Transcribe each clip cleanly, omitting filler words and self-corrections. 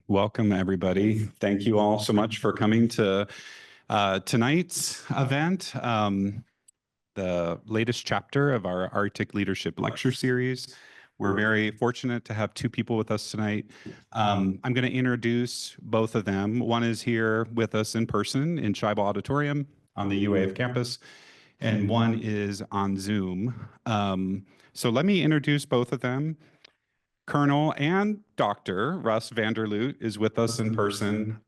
Welcome, everybody. Thank you all so much for coming to tonight's event, the latest chapter of our Arctic Leadership Lecture Series. We're very fortunate to have two people with us tonight. I'm going to introduce both of them. One is here with us in person in Schaible Auditorium on the UAF campus, and one is on Zoom. So let me introduce both of them. Colonel and Dr. Russ Vanderlugt is with us in person.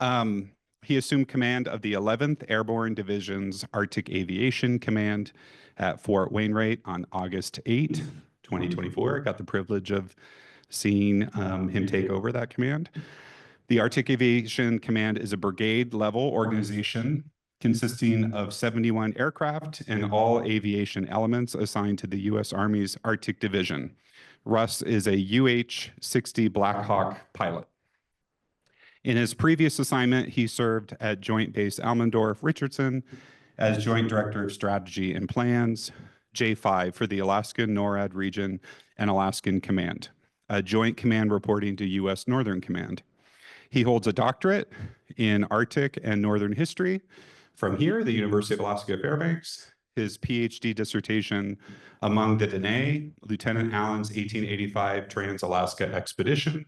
He assumed command of the 11th Airborne Division's Arctic Aviation Command at Fort Wainwright on August 8, 2024. I got the privilege of seeing him take over that command. The Arctic Aviation Command is a brigade-level organization consisting of 71 aircraft and all aviation elements assigned to the U.S. Army's Arctic Division. Russ is a UH-60 Black Hawk pilot. In his previous assignment, he served at Joint Base Almendorf-Richardson as Joint Director of Strategy and Plans, J5 for the Alaskan NORAD region and Alaskan Command, a joint command reporting to U.S. Northern Command. He holds a doctorate in Arctic and Northern history from here, the University of Alaska Fairbanks. His PhD dissertation, Among the Dene, Lieutenant Allen's 1885 Trans-Alaska Expedition,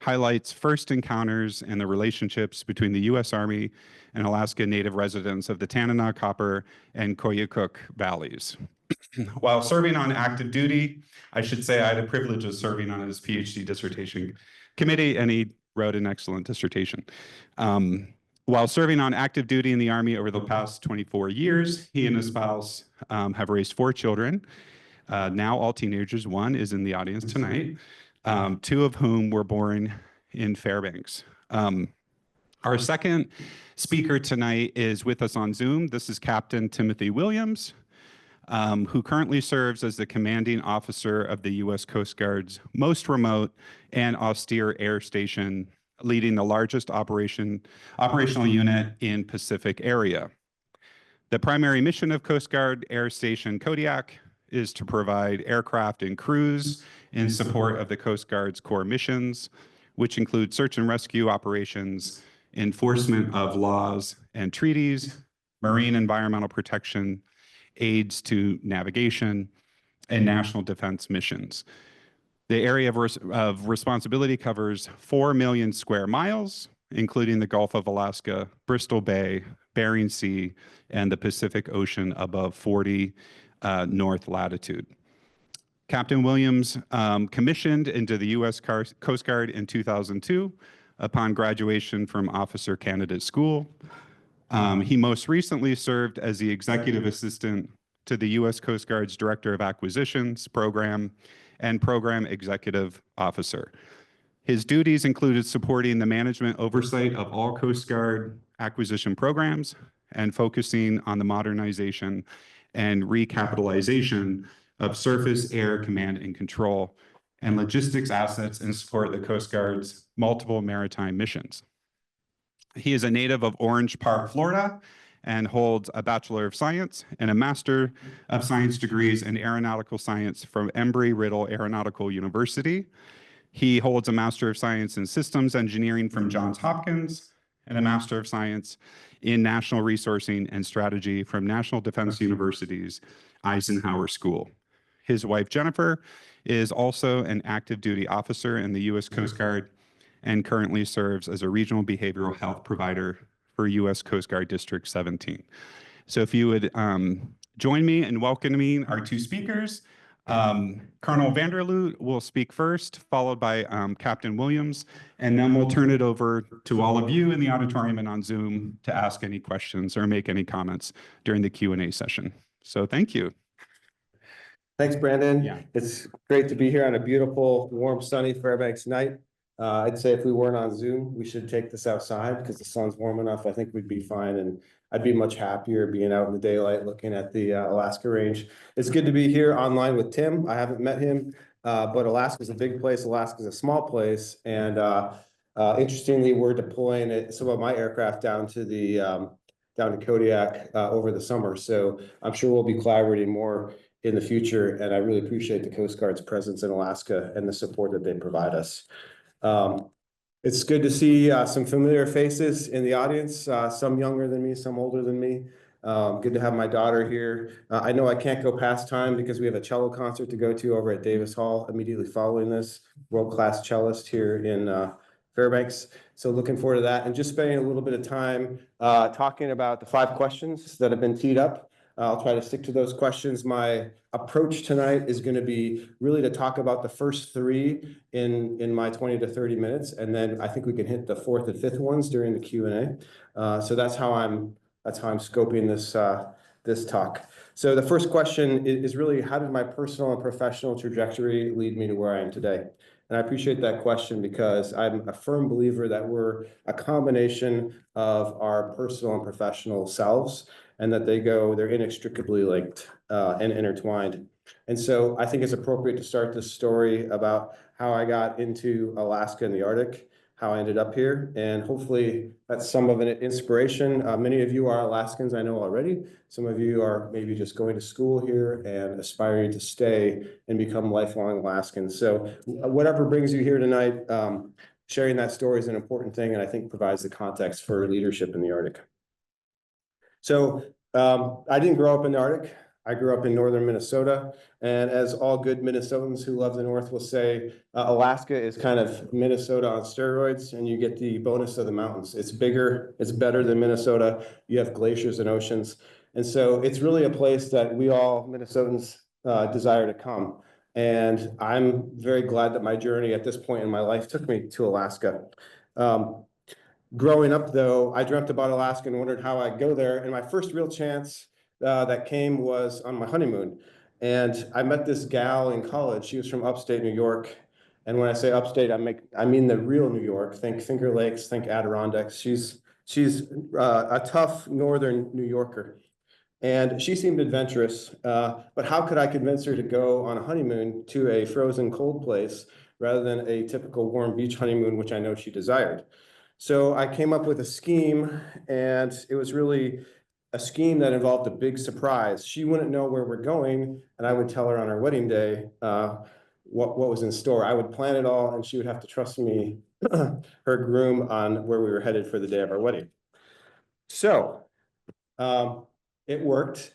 highlights first encounters and the relationships between the U.S. Army and Alaska Native residents of the Tanana, Copper, and Koyukuk valleys. While serving on active duty, I should say I had a privilege of serving on his PhD dissertation committee, and he wrote an excellent dissertation. While serving on active duty in the Army over the past 24 years, he and his spouse have raised 4 children, now all teenagers. One is in the audience tonight, 2 of whom were born in Fairbanks. Our second speaker tonight is with us on Zoom. This is Captain Timothy Williams, who currently serves as the commanding officer of the U.S. Coast Guard's most remote and austere air station, leading the largest operational unit in Pacific area. The primary mission of Coast Guard Air Station Kodiak is to provide aircraft and crews in support of the Coast Guard's core missions, which include search and rescue operations, enforcement of laws and treaties, marine environmental protection, aids to navigation, and national defense missions. The area of responsibility covers 4 million square miles, including the Gulf of Alaska, Bristol Bay, Bering Sea, and the Pacific Ocean above 40 north latitude. Captain Williams commissioned into the U.S. Coast Guard in 2002 upon graduation from Officer Candidate School. He most recently served as the executive assistant to the U.S. Coast Guard's Director of Acquisitions Program and Program Executive Officer. His duties included supporting the management oversight of all Coast Guard acquisition programs and focusing on the modernization and recapitalization of surface, air, command, and control, and logistics assets in support of the Coast Guard's multiple maritime missions. He is a native of Orange Park, Florida, and holds a Bachelor of Science and a Master of Science degrees in Aeronautical Science from Embry-Riddle Aeronautical University. He holds a Master of Science in Systems Engineering from Johns Hopkins and a Master of Science in National Resourcing and Strategy from National Defense University's Eisenhower School. His wife, Jennifer, is also an active duty officer in the U.S. Coast Guard and currently serves as a regional behavioral health provider for U.S. Coast Guard District 17. So if you would join me in welcoming our 2 speakers. Colonel Vanderlugt will speak first, followed by Captain Williams, and then we'll turn it over to all of you in the auditorium and on Zoom to ask any questions or make any comments during the Q&A session. So thank you. Thanks, Brandon. Yeah. It's great to be here on a beautiful, warm, sunny Fairbanks night. I'd say if we weren't on Zoom, we should take this outside because the sun's warm enough. I think we'd be fine, and I'd be much happier being out in the daylight looking at the Alaska range. It's good to be here online with Tim. I haven't met him, but Alaska's a big place. Alaska's a small place, and interestingly, we're deploying some of my aircraft down to Kodiak over the summer. So I'm sure we'll be collaborating more in the future, and I really appreciate the Coast Guard's presence in Alaska and the support that they provide us. It's good to see some familiar faces in the audience, some younger than me, some older than me. Good to have my daughter here. I know I can't go past time because we have a cello concert to go to over at Davis Hall immediately following this. World-class cellist here in Fairbanks. So looking forward to that and just spending a little bit of time talking about the 5 questions that have been teed up. I'll try to stick to those questions. My approach tonight is going to be really to talk about the first 3 in my 20 to 30 minutes, and then I think we can hit the 4th and 5th ones during the Q&A. So that's how I'm scoping this talk. So the first question is really, how did my personal and professional trajectory lead me to where I am today? And I appreciate that question because I'm a firm believer that we're a combination of our personal and professional selves, and that they're inextricably linked and intertwined. And so I think it's appropriate to start this story about how I got into Alaska and the Arctic, how I ended up here, and hopefully that's some of an inspiration. Many of you are Alaskans, I know already. Some of you are maybe just going to school here and aspiring to stay and become lifelong Alaskans. So whatever brings you here tonight, sharing that story is an important thing, and I think provides the context for leadership in the Arctic. So I didn't grow up in the Arctic. I grew up in northern Minnesota. And as all good Minnesotans who love the North will say, Alaska is kind of Minnesota on steroids, and you get the bonus of the mountains. It's bigger, it's better than Minnesota. You have glaciers and oceans. And so it's really a place that we all Minnesotans desire to come. And I'm very glad that my journey at this point in my life took me to Alaska. Growing up, though, I dreamt about Alaska and wondered how I'd go there. And my first real chance that came was on my honeymoon. And I met this gal in college. She was from upstate New York. And when I say upstate, I mean the real New York. Think Finger Lakes, think Adirondacks. She's a tough northern New Yorker. And she seemed adventurous. But how could I convince her to go on a honeymoon to a frozen cold place rather than a typical warm beach honeymoon, which I know she desired? So I came up with a scheme, and it was really a scheme that involved a big surprise. She wouldn't know where we're going, and I would tell her on our wedding day what was in store. I would plan it all, and she would have to trust me, her groom, on where we were headed for the day of our wedding. So it worked.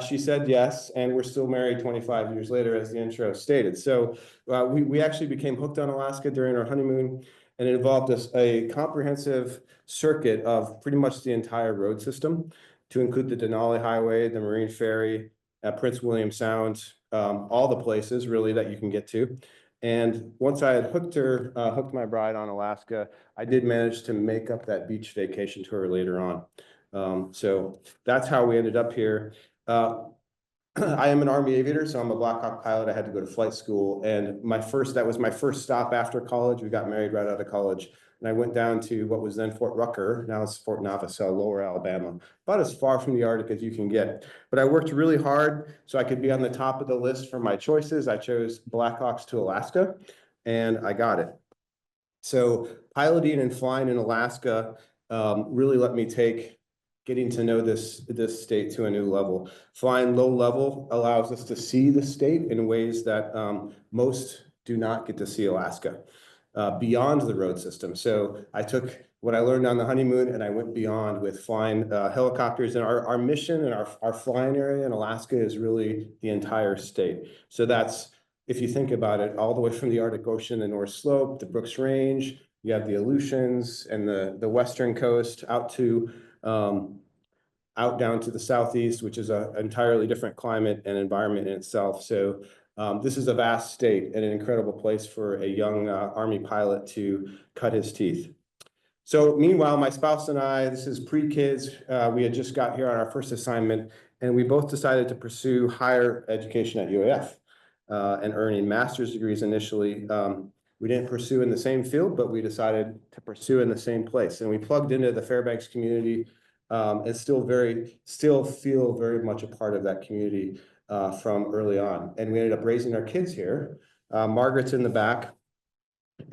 She said yes, and we're still married 25 years later, as the intro stated. So we actually became hooked on Alaska during our honeymoon. And it involved a comprehensive circuit of pretty much the entire road system, to include the Denali Highway, the Marine Ferry, Prince William Sound, all the places really that you can get to. And once I had hooked my bride on Alaska, I did manage to make up that beach vacation to her later on. So that's how we ended up here. I am an Army aviator, so I'm a Black Hawk pilot. I had to go to flight school, and that was my first stop after college. We got married right out of college, and I went down to what was then Fort Rucker. Now it's Fort Navasel, Lower Alabama, about as far from the Arctic as you can get. But I worked really hard so I could be on the top of the list for my choices. I chose Black Hawks to Alaska, and I got it. So piloting and flying in Alaska really let me take getting to know this state to a new level. Flying low level allows us to see the state in ways that most do not get to see Alaska, beyond the road system. So I took what I learned on the honeymoon and I went beyond with flying helicopters. And our mission and our flying area in Alaska is really the entire state. So that's, if you think about it, all the way from the Arctic Ocean, the North Slope, the Brooks Range, you have the Aleutians and the western coast out down to the southeast, which is an entirely different climate and environment in itself. So this is a vast state and an incredible place for a young Army pilot to cut his teeth. So meanwhile, my spouse and I, this is pre-kids, we had just got here on our first assignment, and we both decided to pursue higher education at UAF and earning master's degrees initially. We didn't pursue in the same field, but we decided to pursue in the same place. And we plugged into the Fairbanks community and still feel very much a part of that community from early on. And we ended up raising our kids here. Margaret's in the back.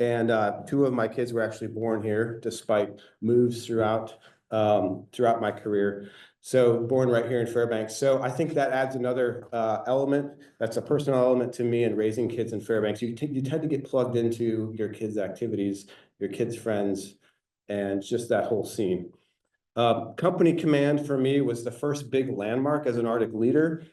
And 2 of my kids were actually born here, despite moves throughout my career. So born right here in Fairbanks. So I think that adds another element. That's a personal element to me in raising kids in Fairbanks. You tend to get plugged into your kids' activities, your kids' friends, and just that whole scene. Company command for me was the first big landmark as an Arctic leader.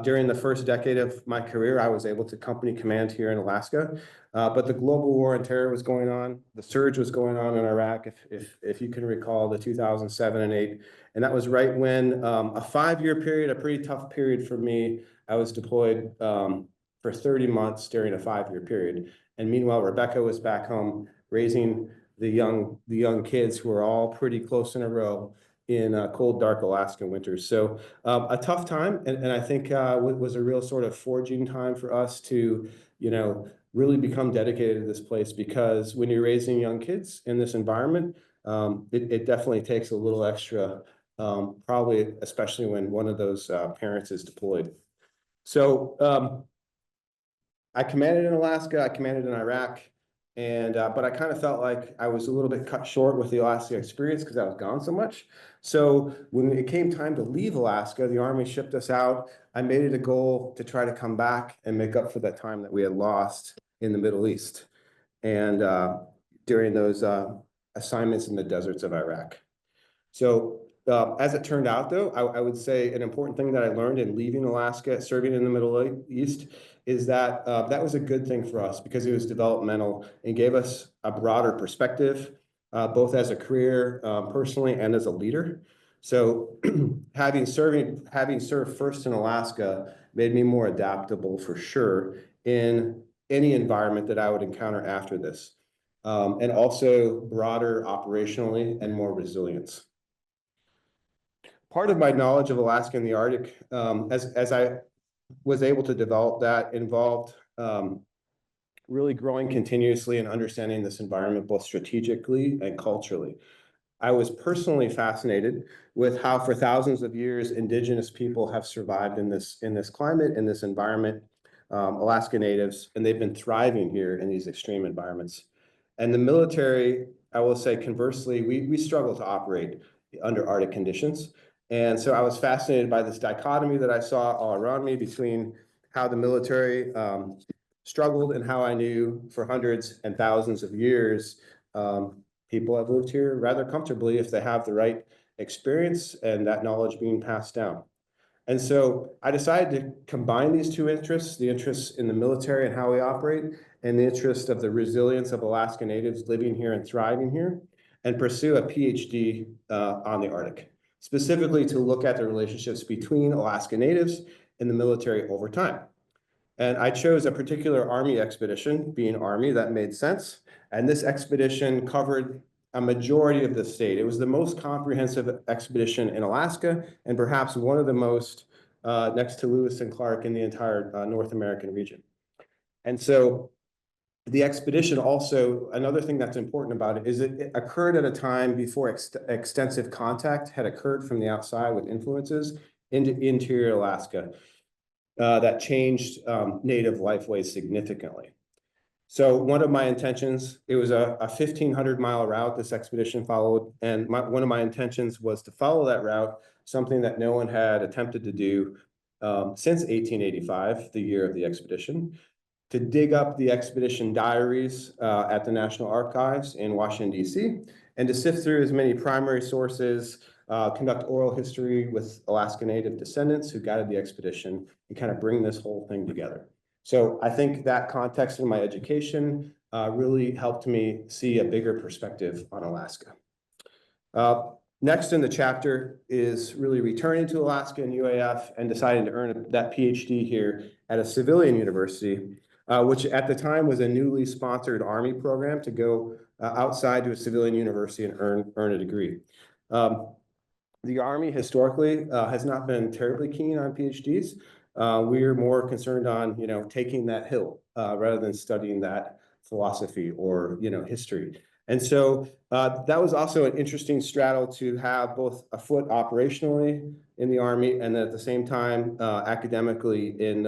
During the first decade of my career, I was able to company command here in Alaska. But the global war on terror was going on. The surge was going on in Iraq, if you can recall, the 2007 and 8. And that was right when a 5-year period, a pretty tough period for me. I was deployed for 30 months during a 5-year period. And meanwhile, Rebecca was back home raising the young kids who are all pretty close in a row in cold, dark Alaska winters. So a tough time, and I think was a real sort of forging time for us to, really become dedicated to this place, because when you're raising young kids in this environment, it definitely takes a little extra, probably especially when one of those parents is deployed. So I commanded in Alaska, I commanded in Iraq. And but I kind of felt like I was a little bit cut short with the Alaska experience because I was gone so much. So when it came time to leave Alaska, the Army shipped us out. I made it a goal to try to come back and make up for that time that we had lost in the Middle East and during those assignments in the deserts of Iraq. So as it turned out, though, I would say an important thing that I learned in leaving Alaska, serving in the Middle East, is that that was a good thing for us because it was developmental and gave us a broader perspective, both as a career, personally, and as a leader. So having served first in Alaska made me more adaptable for sure in any environment that I would encounter after this, and also broader operationally and more resilience. Part of my knowledge of Alaska and the Arctic, as I was able to develop that, involved really growing continuously and understanding this environment both strategically and culturally. I was personally fascinated with how for thousands of years indigenous people have survived in this climate, in this environment, Alaska Natives, and they've been thriving here in these extreme environments. And the military, I will say conversely, we struggle to operate under Arctic conditions. And so I was fascinated by this dichotomy that I saw all around me between how the military struggled and how I knew for hundreds and thousands of years, people have lived here rather comfortably if they have the right experience and that knowledge being passed down. And so I decided to combine these two interests, the interests in the military and how we operate, and the interest of the resilience of Alaska Natives living here and thriving here, and pursue a PhD on the Arctic, specifically to look at the relationships between Alaska Natives and the military over time. And I chose a particular Army expedition, being Army, that made sense. And this expedition covered a majority of the state. It was the most comprehensive expedition in Alaska, and perhaps one of the most next to Lewis and Clark in the entire North American region. And so the expedition also, another thing that's important about it is it occurred at a time before extensive contact had occurred from the outside with influences into interior Alaska that changed native lifeways significantly. So one of my intentions, it was a 1,500-mile route this expedition followed, and one of my intentions was to follow that route, something that no one had attempted to do since 1885, the year of the expedition, to dig up the expedition diaries at the National Archives in Washington, D.C., and to sift through as many primary sources, conduct oral history with Alaska Native descendants who guided the expedition, and kind of bring this whole thing together. So I think that context in my education really helped me see a bigger perspective on Alaska. Next in the chapter is really returning to Alaska and UAF and deciding to earn that PhD here at a civilian university, which at the time was a newly sponsored Army program to go outside to a civilian university and earn a degree. The Army historically has not been terribly keen on PhDs. We're more concerned on, taking that hill rather than studying that philosophy or, history. And so that was also an interesting straddle to have both a foot operationally in the Army and then at the same time academically in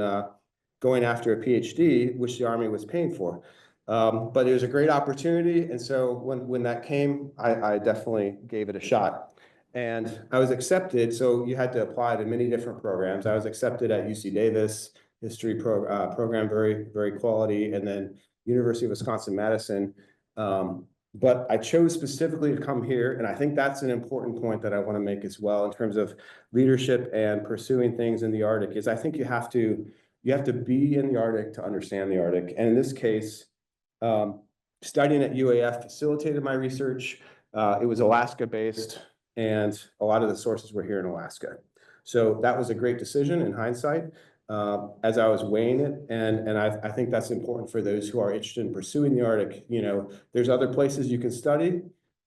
going after a PhD, which the Army was paying for. But it was a great opportunity. And so when that came, I definitely gave it a shot. And I was accepted, so you had to apply to many different programs. I was accepted at UC Davis, history program, very quality, and then University of Wisconsin-Madison. But I chose specifically to come here, and I think that's an important point that I want to make as well in terms of leadership and pursuing things in the Arctic, is I think you have to be in the Arctic to understand the Arctic. And in this case, studying at UAF facilitated my research. It was Alaska-based, and a lot of the sources were here in Alaska. So that was a great decision in hindsight, as I was weighing it. And I think that's important for those who are interested in pursuing the Arctic. You know, there's other places you can study,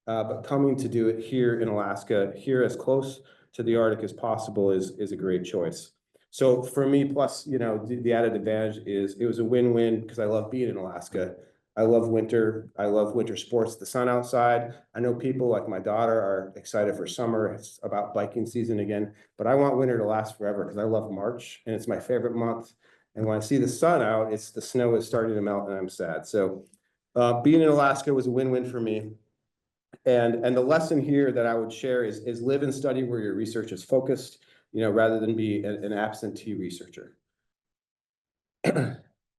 but coming to do it here in Alaska, here as close to the Arctic as possible is a great choice. So for me, plus, you know, the added advantage is it was a win-win because I love being in Alaska. I love winter. I love winter sports, the sun outside. I know people like my daughter are excited for summer. It's about biking season again, but I want winter to last forever because I love March and it's my favorite month. And when I see the sun out, it's the snow is starting to melt and I'm sad. So being in Alaska was a win-win for me. And the lesson here that I would share is live and study where your research is focused, you know, rather than be an absentee researcher.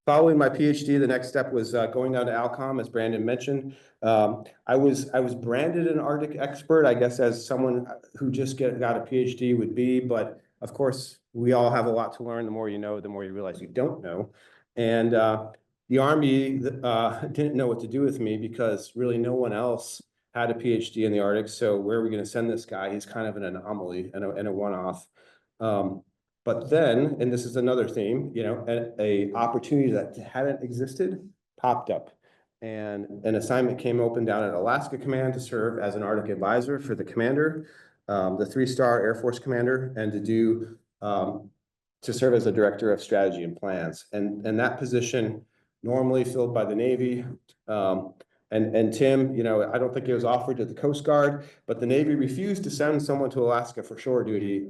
Following my PhD, the next step was going down to Alcom, as Brandon mentioned. I was branded an Arctic expert, I guess, as someone who just got a PhD would be. But of course, we all have a lot to learn. The more you know, the more you realize you don't know. And the Army didn't know what to do with me because really no one else had a PhD in the Arctic. So where are we going to send this guy? He's kind of an anomaly and a one-off. But then, and this is another theme, you know, a opportunity that hadn't existed popped up. And an assignment came open down at Alaska Command to serve as an Arctic advisor for the commander, the 3-star Air Force commander, and to serve as a director of strategy and plans. And that position normally filled by the Navy. And Tim, you know, I don't think it was offered to the Coast Guard, but the Navy refused to send someone to Alaska for shore duty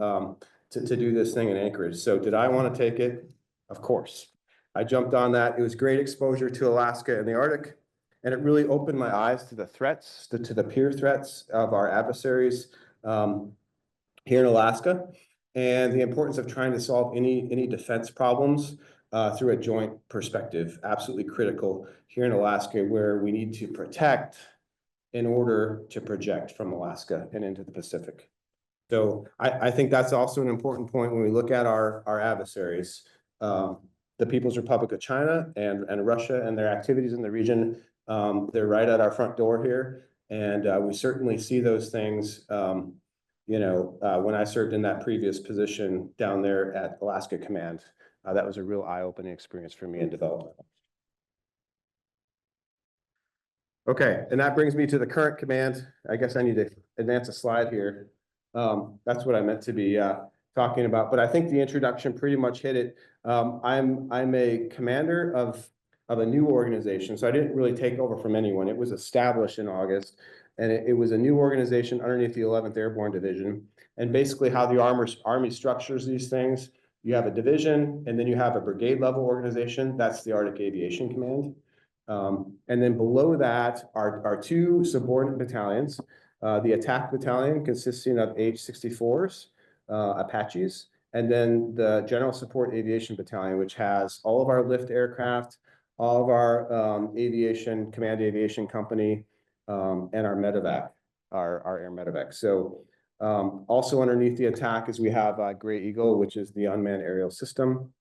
to do this thing in Anchorage. So did I want to take it? Of course. I jumped on that. It was great exposure to Alaska and the Arctic, and it really opened my eyes to the threats, to the peer threats of our adversaries here in Alaska, and the importance of trying to solve any defense problems through a joint perspective. Absolutely critical here in Alaska, where we need to protect in order to project from Alaska and into the Pacific. So I think that's also an important point when we look at our adversaries, the People's Republic of China and Russia and their activities in the region. They're right at our front door here. And we certainly see those things, you know, when I served in that previous position down there at Alaska Command. That was a real eye-opening experience for me in development. Okay, and that brings me to the current command. I guess I need to advance a slide here. That's what I meant to be talking about, but I think the introduction pretty much hit it. I'm a commander of a new organization, so I didn't really take over from anyone. It was established in August, and it was a new organization underneath the 11th Airborne Division. And basically how the Army structures these things, you have a division, and then you have a brigade level organization. That's the Arctic Aviation Command. And then below that are 2 subordinate battalions. The attack battalion consisting of H-64s, Apaches, and then the general support aviation battalion, which has all of our lift aircraft, all of our command aviation company, and our medevac, our air medevac. So also underneath the attack is we have Gray Eagle, which is the unmanned aerial system.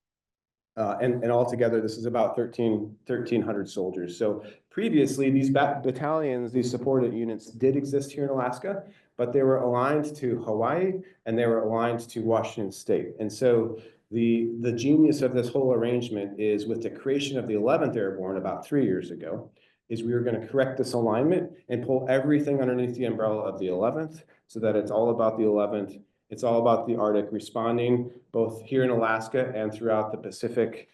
And altogether, this is about 1,300 soldiers. So previously, these battalions, these supported units did exist here in Alaska, but they were aligned to Hawaii and they were aligned to Washington State. And so the genius of this whole arrangement is with the creation of the 11th Airborne about 3 years ago, is we were going to correct this alignment and pull everything underneath the umbrella of the 11th so that it's all about the 11th. It's all about the Arctic, responding both here in Alaska and throughout the Pacific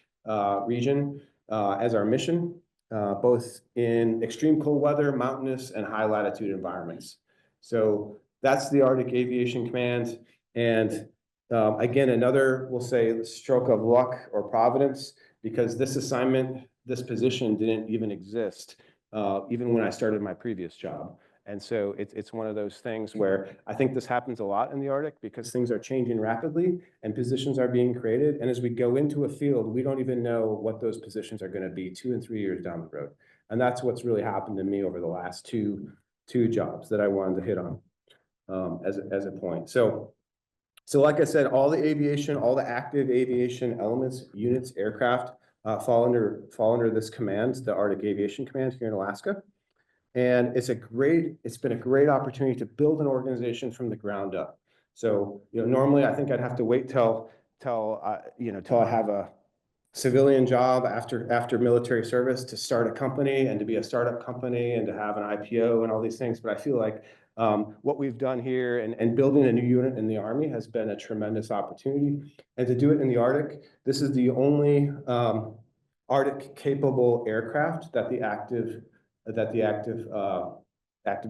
region as our mission, both in extreme cold weather, mountainous, and high latitude environments. So that's the Arctic Aviation Command. And again, another, we'll say, stroke of luck or providence, because this assignment, this position didn't even exist even when I started my previous job. And so it's one of those things where I think this happens a lot in the Arctic because things are changing rapidly and positions are being created. And as we go into a field, we don't even know what those positions are going to be 2 and 3 years down the road. And that's what's really happened to me over the last two jobs that I wanted to hit on as a point. So like I said, all the aviation, all the active aviation elements, units, aircraft fall under this command, the Arctic Aviation Command here in Alaska. And it's been a great opportunity to build an organization from the ground up. So, normally I think I'd have to wait till I have a civilian job after military service to start a company and to be a startup company and to have an IPO and all these things. But I feel like what we've done here and building a new unit in the Army has been a tremendous opportunity. And to do it in the Arctic, this is the only Arctic capable aircraft that the active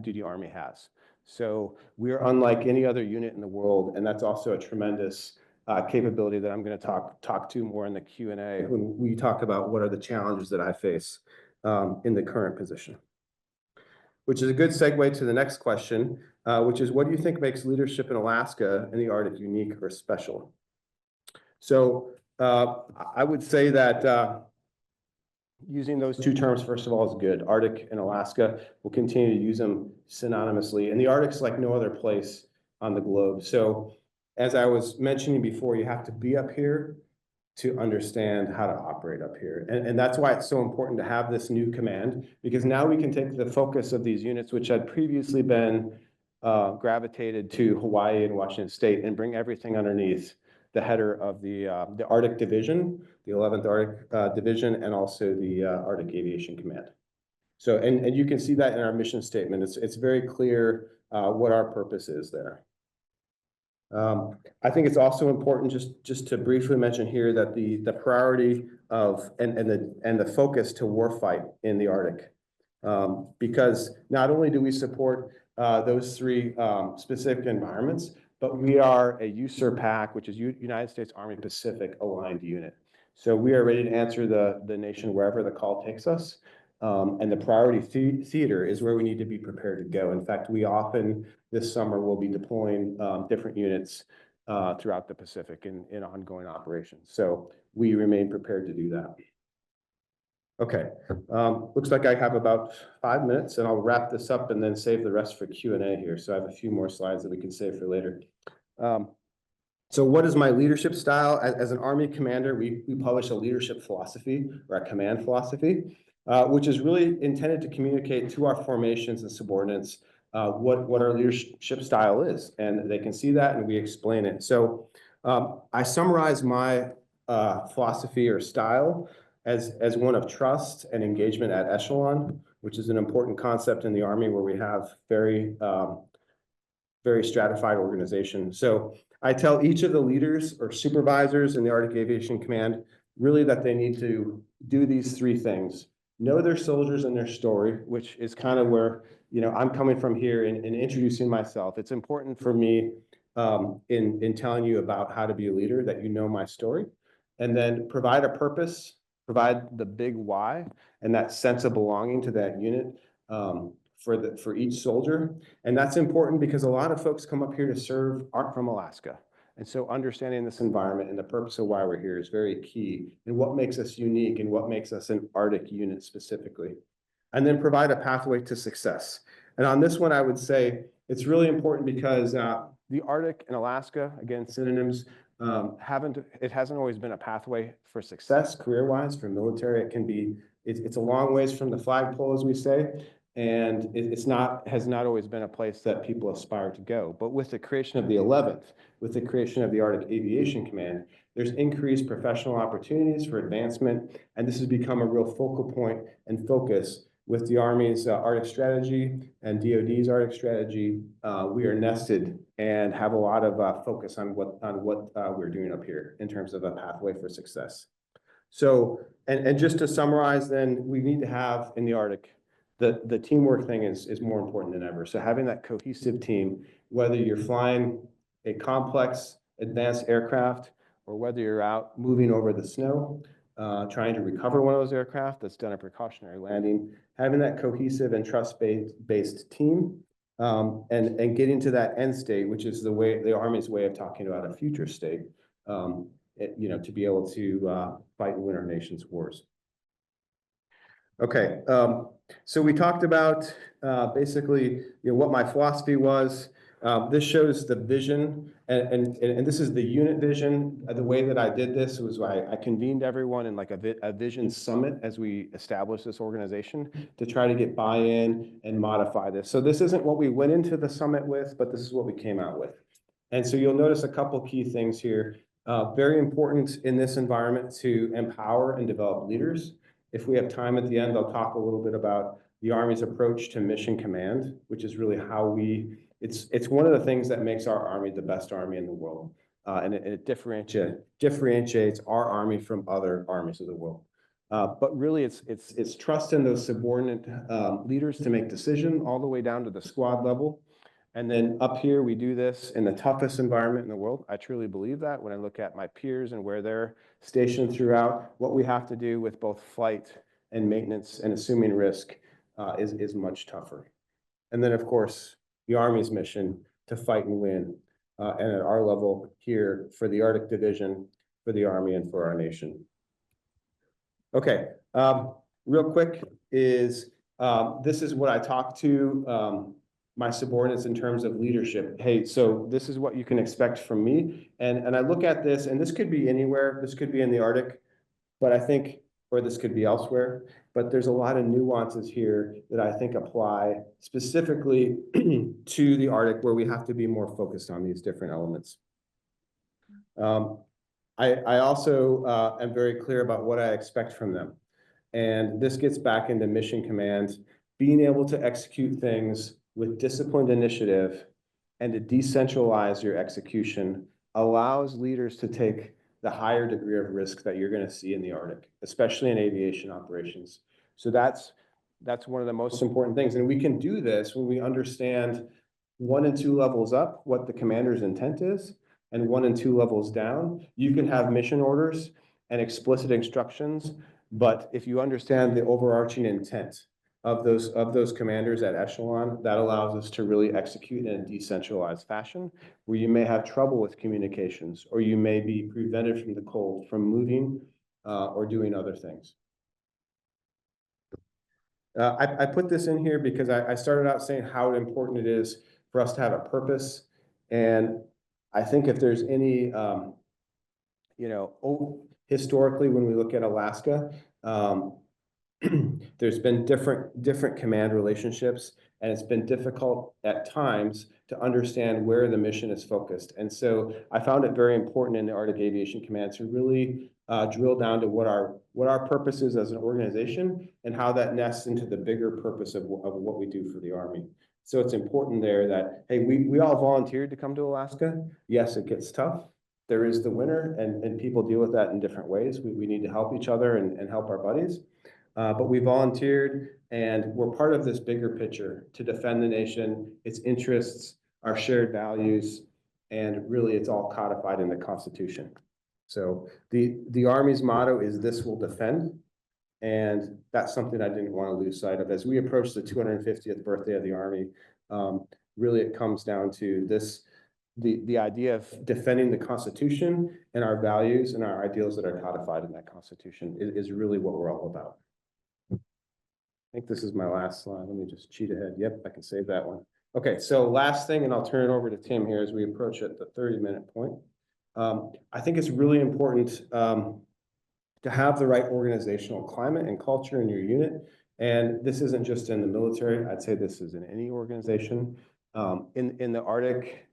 duty Army has. So we're unlike any other unit in the world, and that's also a tremendous capability that I'm going to talk to more in the Q&A when we talk about what are the challenges that I face in the current position. Which is a good segue to the next question, which is, what do you think makes leadership in Alaska and the Arctic unique or special? So I would say that using those two terms, first of all, is good. Arctic and Alaska, we'll continue to use them synonymously. And the Arctic's like no other place on the globe. So as I was mentioning before, you have to be up here to understand how to operate up here. And that's why it's so important to have this new command, because now we can take the focus of these units, which had previously been gravitated to Hawaii and Washington State, and bring everything underneath the header of the Arctic Division, the 11th Arctic Division, and also the Arctic Aviation Command. So, and you can see that in our mission statement. It's very clear what our purpose is there. I think it's also important just to briefly mention here that the priority of and the focus to warfight in the Arctic, because not only do we support those three specific environments, but we are a USARPAC, which is United States Army Pacific aligned unit. So we are ready to answer the nation wherever the call takes us. And the priority theater is where we need to be prepared to go. In fact, we often this summer will be deploying different units throughout the Pacific in ongoing operations. So we remain prepared to do that. Okay, looks like I have about 5 minutes, and I'll wrap this up and then save the rest for Q&A here. So I have a few more slides that we can save for later. So what is my leadership style? As an Army commander, we publish a leadership philosophy or a command philosophy, which is really intended to communicate to our formations and subordinates what our leadership style is. And they can see that, and we explain it. So I summarize my philosophy or style as one of trust and engagement at echelon, which is an important concept in the Army where we have very stratified organization. So I tell each of the leaders or supervisors in the Arctic Aviation Command really that they need to do these three things: know their soldiers and their story, which is kind of where I'm coming from here in introducing myself. It's important for me in telling you about how to be a leader that you know my story, and then provide a purpose, provide the big why and that sense of belonging to that unit for each soldier. And that's important because a lot of folks come up here to serve aren't from Alaska. And so understanding this environment and the purpose of why we're here is very key in what makes us unique and what makes us an Arctic unit specifically. And then provide a pathway to success. And on this one, I would say it's really important because the Arctic and Alaska, again, synonyms, it hasn't always been a pathway for success career-wise for military. It's a long ways from the flagpole, as we say, and has not always been a place that people aspire to go. But with the creation of the 11th, with the creation of the Arctic Aviation Command, there's increased professional opportunities for advancement, and this has become a real focal point and focus with the Army's Arctic strategy and DoD's Arctic strategy. We are nested and have a lot of focus on what we're doing up here in terms of a pathway for success. So, and just to summarize, then we need to have in the Arctic, the teamwork thing is more important than ever. So having that cohesive team, whether you're flying a complex advanced aircraft or whether you're out moving over the snow, trying to recover one of those aircraft that's done a precautionary landing, having that cohesive and trust-based team, and getting to that end state, which is the Army's way of talking about a future state, to be able to fight and win our nation's wars. Okay, so we talked about basically what my philosophy was. This shows the vision, and this is the unit vision. The way that I did this was I convened everyone in like a vision summit as we established this organization to try to get buy-in and modify this. So this isn't what we went into the summit with, but this is what we came out with. And so you'll notice a couple key things here. Very important in this environment to empower and develop leaders. If we have time at the end, I'll talk a little bit about the Army's approach to mission command, which is really how it's one of the things that makes our Army the best Army in the world. And it differentiates our Army from other armies of the world. But really, it's trust in those subordinate leaders to make decisions all the way down to the squad level. And then up here, we do this in the toughest environment in the world. I truly believe that when I look at my peers and where they're stationed throughout, what we have to do with both flight and maintenance and assuming risk is much tougher. And then, of course, the Army's mission to fight and win, and at our level here for the Arctic Division, for the Army, and for our nation. Okay, real quick is this is what I talk to my subordinates in terms of leadership. Hey, so this is what you can expect from me. And I look at this, and this could be anywhere. This could be in the Arctic, but I think, or this could be elsewhere, but there's a lot of nuances here that I think apply specifically to the Arctic, where we have to be more focused on these different elements. I also am very clear about what I expect from them. And this gets back into mission command, being able to execute things with disciplined initiative and to decentralize your execution allows leaders to take the higher degree of risk that you're going to see in the Arctic, especially in aviation operations. So that's one of the most important things. And we can do this when we understand 1 and 2 levels up what the commander's intent is, and 1 and 2 levels down. You can have mission orders and explicit instructions, but if you understand the overarching intent of those commanders at echelon, that allows us to really execute in a decentralized fashion, where you may have trouble with communications, or you may be prevented from the cold from moving or doing other things. I put this in here because I started out saying how important it is for us to have a purpose. And I think if there's any, historically, when we look at Alaska, there's been different command relationships, and it's been difficult at times to understand where the mission is focused. And so I found it very important in the Arctic Aviation Command to really drill down to what our purpose is as an organization and how that nests into the bigger purpose of what we do for the Army. So it's important there that, hey, we all volunteered to come to Alaska. Yes, it gets tough. There is the winter, and people deal with that in different ways. We need to help each other and help our buddies. But we volunteered, and we're part of this bigger picture to defend the nation, its interests, our shared values, and really it's all codified in the Constitution. So the Army's motto is "This will defend," and that's something I didn't want to lose sight of. As we approach the 250th birthday of the Army, really it comes down to this, the idea of defending the Constitution and our values and our ideals that are codified in that Constitution is really what we're all about. I think this is my last slide. Let me just cheat ahead. Yep, I can save that one. Okay, so last thing, and I'll turn it over to Tim here as we approach at the 30-minute point. I think it's really important to have the right organizational climate and culture in your unit. And this isn't just in the military. I'd say this is in any organization. In the Arctic,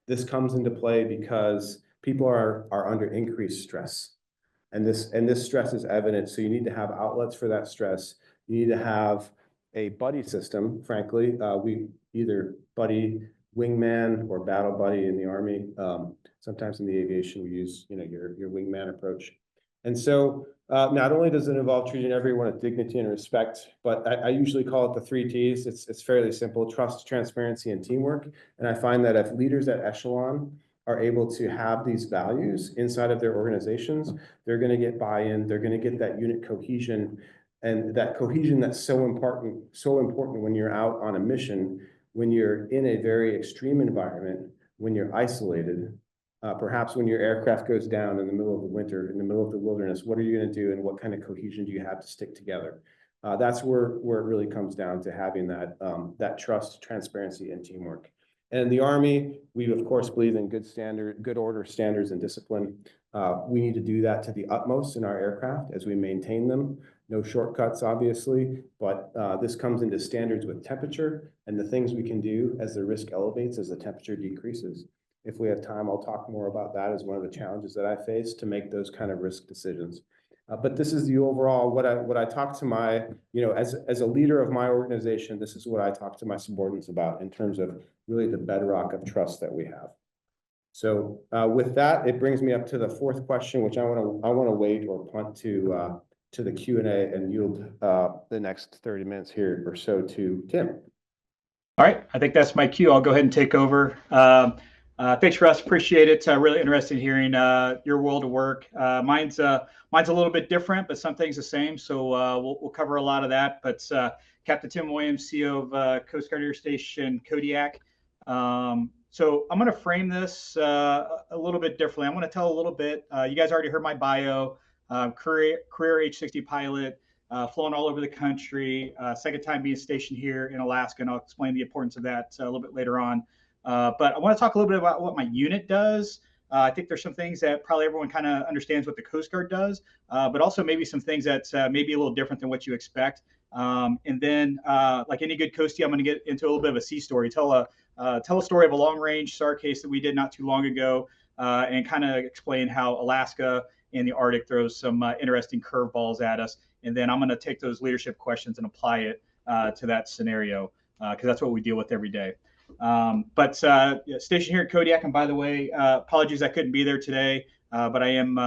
this comes into play because people are under increased stress. And this stress is evident, so you need to have outlets for that stress. You need to have a buddy system, frankly. We either buddy, wingman, or battle buddy in the Army. Sometimes in the aviation, we use your wingman approach. And so not only does it involve treating everyone with dignity and respect, but I usually call it the 3 T's. It's fairly simple: trust, transparency, and teamwork. And I find that if leaders at echelon are able to have these values inside of their organizations, they're going to get buy-in, they're going to get that unit cohesion, and that cohesion that's so important when you're out on a mission, when you're in a very extreme environment, when you're isolated, perhaps when your aircraft goes down in the middle of the winter, in the middle of the wilderness, what are you going to do, and what kind of cohesion do you have to stick together? That's where it really comes down to having that trust, transparency, and teamwork. And in the Army, we of course believe in good order, standards, and discipline. We need to do that to the utmost in our aircraft as we maintain them. No shortcuts, obviously, but this comes into standards with temperature and the things we can do as the risk elevates, as the temperature decreases. If we have time, I'll talk more about that as one of the challenges that I face to make those kind of risk decisions. But this is the overall, what I talk to my, as a leader of my organization, this is what I talk to my subordinates about in terms of really the bedrock of trust that we have. So with that, it brings me up to the fourth question, which I want to wait or punt to the Q&A and yield the next 30 minutes here or so to Tim. All right, I think that's my cue. I'll go ahead and take over. Thanks, Russ. Appreciate it. Really interested in hearing your world of work. Mine's a little bit different, but some things the same. So we'll cover a lot of that. But Captain Tim Williams, CEO of Coast Guard Air Station Kodiak. So I'm going to frame this a little bit differently. I'm going to tell a little bit. You guys already heard my bio. Career H-60 pilot. Flown all over the country. Second time being stationed here in Alaska, and I'll explain the importance of that a little bit later on. But I want to talk a little bit about what my unit does. I think there's some things that probably everyone kind of understands what the Coast Guard does, but also maybe some things that maybe a little different than what you expect. And then, like any good coastie, I'm going to get into a little bit of a sea story. Tell a story of a long-range SAR case that we did not too long ago, and kind of explain how Alaska and the Arctic throws some interesting curveballs at us. And then I'm going to take those leadership questions and apply it to that scenario, because that's what we deal with every day. But stationed here at Kodiak, and by the way, apologies I couldn't be there today, but I am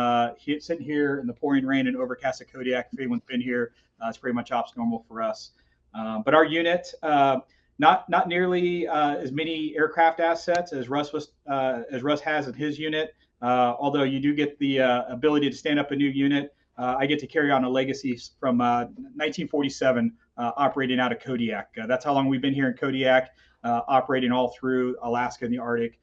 sitting here in the pouring rain and overcast at Kodiak. If anyone's been here, it's pretty much ops normal for us. But our unit, not nearly as many aircraft assets as Russ has in his unit. Although you do get the ability to stand up a new unit, I get to carry on a legacy from 1947, operating out of Kodiak. That's how long we've been here in Kodiak, operating all through Alaska and the Arctic.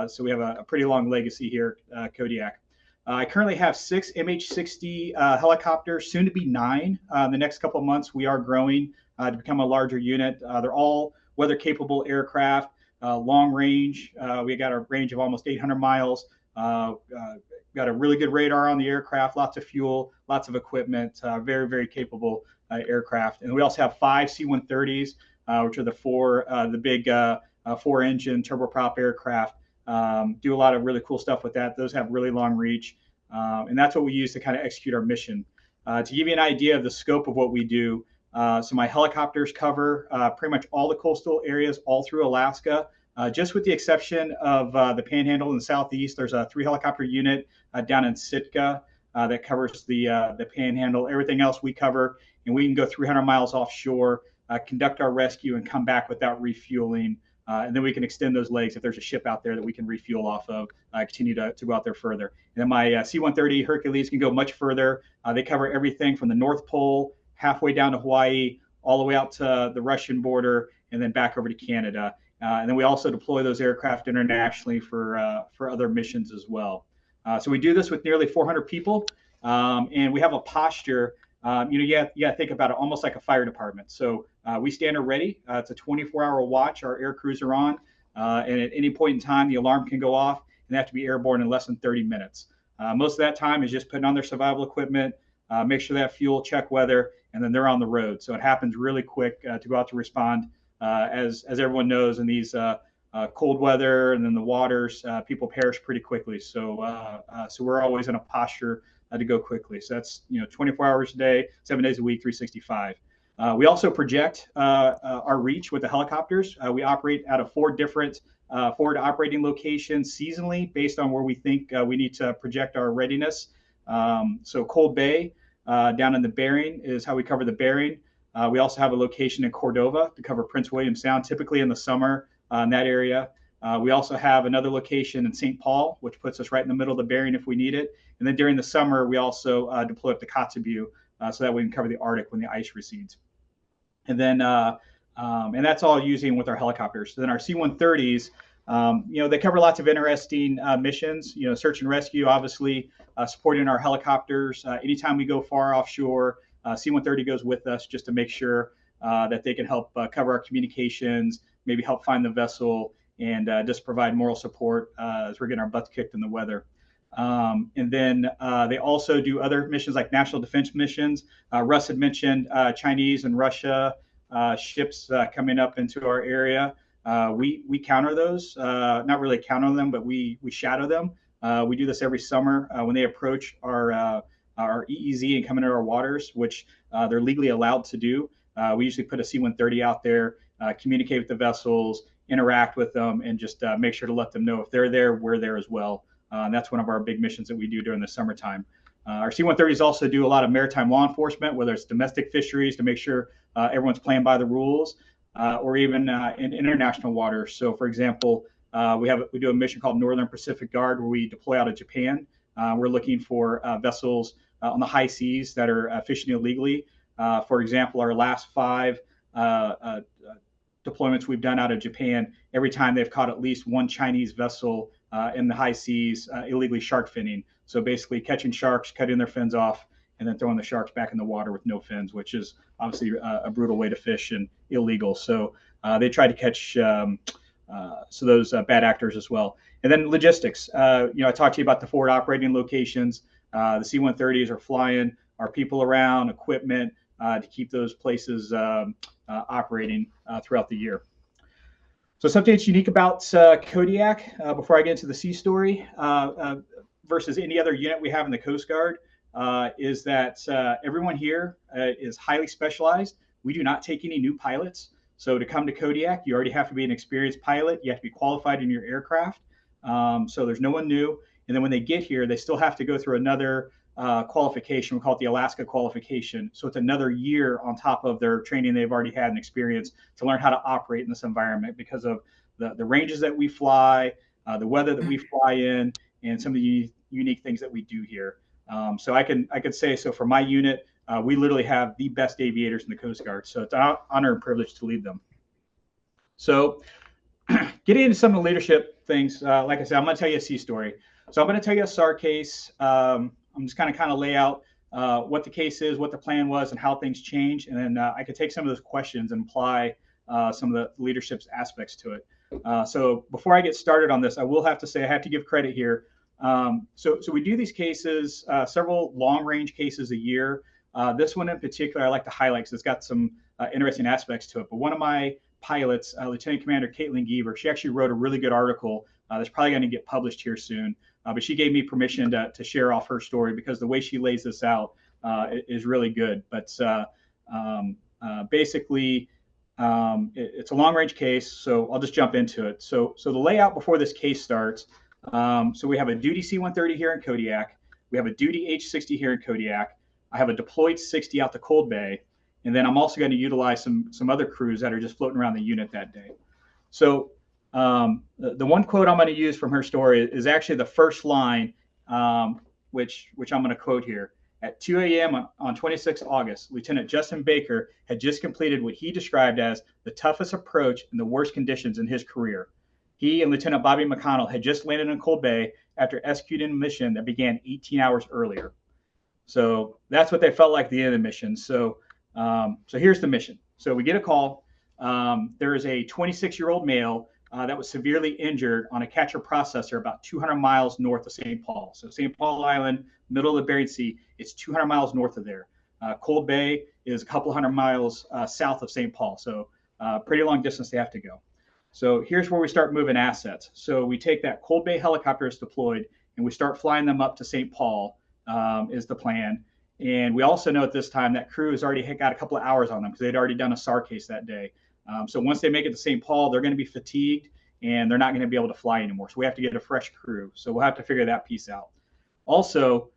So we have a pretty long legacy here at Kodiak. I currently have 6 MH-60 helicopters, soon to be 9. The next couple of months, we are growing to become a larger unit. They're all weather-capable aircraft, long range. We got a range of almost 800 miles. Got a really good radar on the aircraft, lots of fuel, lots of equipment, very, very capable aircraft. And we also have 5 C-130s, which are the big 4-engine turboprop aircraft. Do a lot of really cool stuff with that. Those have really long reach. And that's what we use to kind of execute our mission. To give you an idea of the scope of what we do, so my helicopters cover pretty much all the coastal areas all through Alaska. Just with the exception of the Panhandle in the southeast, there's a 3 helicopter unit down in Sitka that covers the Panhandle. Everything else we cover, and we can go 300 miles offshore, conduct our rescue, and come back without refueling. And then we can extend those legs if there's a ship out there that we can refuel off of, continue to go out there further. And then my C-130 Hercules can go much further. They cover everything from the North Pole, halfway down to Hawaii, all the way out to the Russian border, and then back over to Canada. And then we also deploy those aircraft internationally for other missions as well. So we do this with nearly 400 people, and we have a posture. You got to think about it almost like a fire department. So we stand ready. It's a 24-hour watch our air crews are on, and at any point in time, the alarm can go off, and they have to be airborne in less than 30 minutes. Most of that time is just putting on their survival equipment, make sure they have fuel, check weather, and then they're on the road. So it happens really quick to go out to respond. As everyone knows, in these cold weather and then the waters, people perish pretty quickly. So we're always in a posture to go quickly. So that's 24 hours a day, 7 days a week, 365. We also project our reach with the helicopters. We operate out of 4 different forward operating locations seasonally based on where we think we need to project our readiness. So Cold Bay down in the Bering is how we cover the Bering. We also have a location in Cordova to cover Prince William Sound, typically in the summer in that area. We also have another location in St. Paul, which puts us right in the middle of the Bering if we need it. And then during the summer, we also deploy up to Kotzebue so that we can cover the Arctic when the ice recedes. And then, and that's all using with our helicopters. So then our C-130s, they cover lots of interesting missions, search and rescue, obviously, supporting our helicopters. Anytime we go far offshore, C-130 goes with us just to make sure that they can help cover our communications, maybe help find the vessel, and just provide moral support as we're getting our butts kicked in the weather. And then they also do other missions like national defense missions. Russ had mentioned Chinese and Russia ships coming up into our area. We counter those, not really counter them, but we shadow them. We do this every summer when they approach our EEZ and come into our waters, which they're legally allowed to do. We usually put a C-130 out there, communicate with the vessels, interact with them, and just make sure to let them know if they're there, we're there as well. And that's one of our big missions that we do during the summertime. Our C-130s also do a lot of maritime law enforcement, whether it's domestic fisheries to make sure everyone's playing by the rules, or even in international waters. So, for example, we do a mission called Northern Pacific Guard, where we deploy out of Japan. We're looking for vessels on the high seas that are fishing illegally. For example, our last 5 deployments we've done out of Japan, every time they've caught at least one Chinese vessel in the high seas illegally shark finning. So basically catching sharks, cutting their fins off, and then throwing the sharks back in the water with no fins, which is obviously a brutal way to fish and illegal. So they try to catch those bad actors as well. And then logistics. I talked to you about the forward operating locations. The C-130s are flying our people around, equipment to keep those places operating throughout the year. So something that's unique about Kodiak, before I get into the sea story, versus any other unit we have in the Coast Guard, is that everyone here is highly specialized. We do not take any new pilots. So to come to Kodiak, you already have to be an experienced pilot. You have to be qualified in your aircraft. So there's no one new. And then when they get here, they still have to go through another qualification. We call it the Alaska qualification. So it's another year on top of their training they've already had and experience to learn how to operate in this environment because of the ranges that we fly, the weather that we fly in, and some of the unique things that we do here. So I could say, so for my unit, we literally have the best aviators in the Coast Guard. So it's an honor and privilege to lead them. So getting into some of the leadership things, like I said, I'm going to tell you a sea story. So I'm going to tell you a SAR case. I'm just kind of lay out what the case is, what the plan was, and how things change. And then I could take some of those questions and apply some of the leadership's aspects to it. So before I get started on this, I will have to say I have to give credit here. So we do these cases, several long-range cases a year. This one in particular, I like to highlight because it's got some interesting aspects to it. But one of my pilots, Lieutenant Commander Caitlin Geaver, she actually wrote a really good article that's probably going to get published here soon. But she gave me permission to share off her story because the way she lays this out is really good. But basically, it's a long-range case, so I'll just jump into it. So the layout before this case starts, so we have a duty C-130 here in Kodiak. We have a duty H-60 here in Kodiak. I have a deployed 60 out to Cold Bay. And then I'm also going to utilize some other crews that are just floating around the unit that day. So the one quote I'm going to use from her story is actually the first line, which I'm going to quote here. At 2 a.m. on 26 August, Lieutenant Justin Baker had just completed what he described as the toughest approach in the worst conditions in his career. He and Lieutenant Bobby McConnell had just landed in Cold Bay after executing a mission that began 18 hours earlier. So that's what they felt like at the end of the mission. So here's the mission. So we get a call. There is a 26-year-old male that was severely injured on a catcher processor about 200 miles north of St. Paul. So St. Paul Island, middle of the Bering Sea, it's 200 miles north of there. Cold Bay is a couple hundred miles south of St. Paul. So pretty long distance they have to go. So here's where we start moving assets. So we take that Cold Bay helicopter that's deployed and we start flying them up to St. Paul is the plan. And we also know at this time that crew has already got a couple of hours on them because they'd already done a SAR case that day. So once they make it to St. Paul, they're going to be fatigued and they're not going to be able to fly anymore. So we have to get a fresh crew. So we'll have to figure that piece out. Also,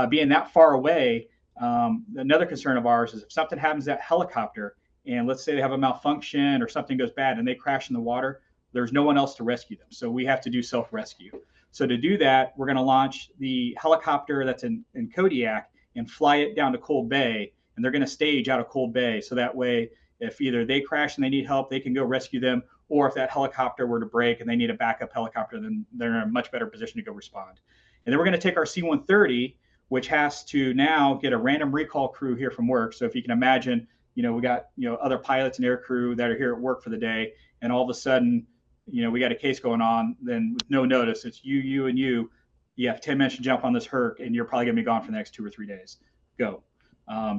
being that far away, another concern of ours is if something happens to that helicopter and let's say they have a malfunction or something goes bad and they crash in the water, there's no one else to rescue them. So we have to do self-rescue. So to do that, we're going to launch the helicopter that's in Kodiak and fly it down to Cold Bay. And they're going to stage out of Cold Bay. So that way, if either they crash and they need help, they can go rescue them. Or if that helicopter were to break and they need a backup helicopter, then they're in a much better position to go respond. And then we're going to take our C-130, which has to now get a random recall crew here from work. So if you can imagine, we got, other pilots and air crew that are here at work for the day. And all of a sudden, we got a case going on, then with no notice, it's you, and you. You have 10 minutes to jump on this HERC, and you're probably going to be gone for the next 2 or 3 days. Go.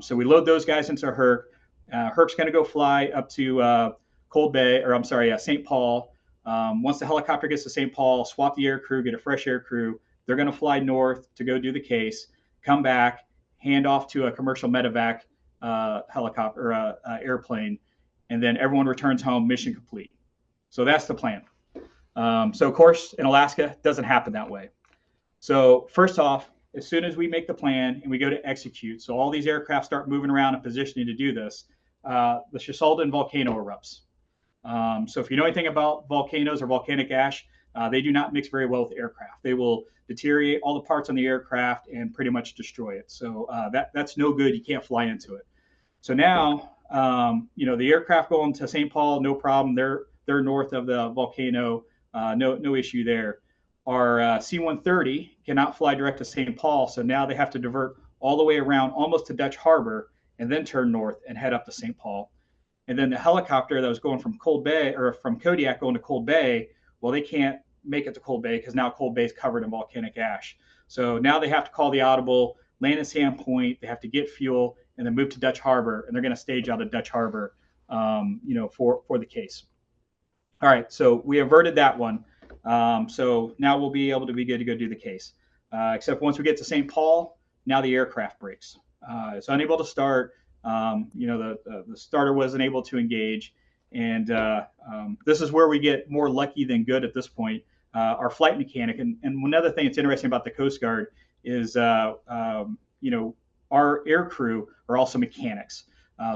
So we load those guys into a HERC. HERC's going to go fly up to St. Paul. Once the helicopter gets to St. Paul, swap the air crew, get a fresh air crew. They're going to fly north to go do the case, come back, hand off to a commercial medevac helicopter or airplane, and then everyone returns home, mission complete. So that's the plan. So of course, in Alaska, it doesn't happen that way. So first off, as soon as we make the plan and we go to execute, so all these aircraft start moving around and positioning to do this, the Schaible volcano erupts. So if you know anything about volcanoes or volcanic ash, they do not mix very well with aircraft. They will deteriorate all the parts on the aircraft and pretty much destroy it. So that's no good. You can't fly into it. So now, the aircraft going to St. Paul, no problem. They're north of the volcano, no issue there. Our C-130 cannot fly direct to St. Paul, so now they have to divert all the way around almost to Dutch Harbor and then turn north and head up to St. Paul. And then the helicopter that was going from Cold Bay or from Kodiak going to Cold Bay, well, they can't make it to Cold Bay because now Cold Bay is covered in volcanic ash. So now they have to call the audible, land at Sand Point, they have to get fuel, and then move to Dutch Harbor, and they're going to stage out of Dutch Harbor, for the case. All right, so we averted that one. So now we'll be able to be good to go do the case. Except once we get to St. Paul, now the aircraft breaks. It's unable to start. The starter wasn't able to engage. And this is where we get more lucky than good at this point. Our flight mechanic, and one other thing that's interesting about the Coast Guard is, our air crew are also mechanics.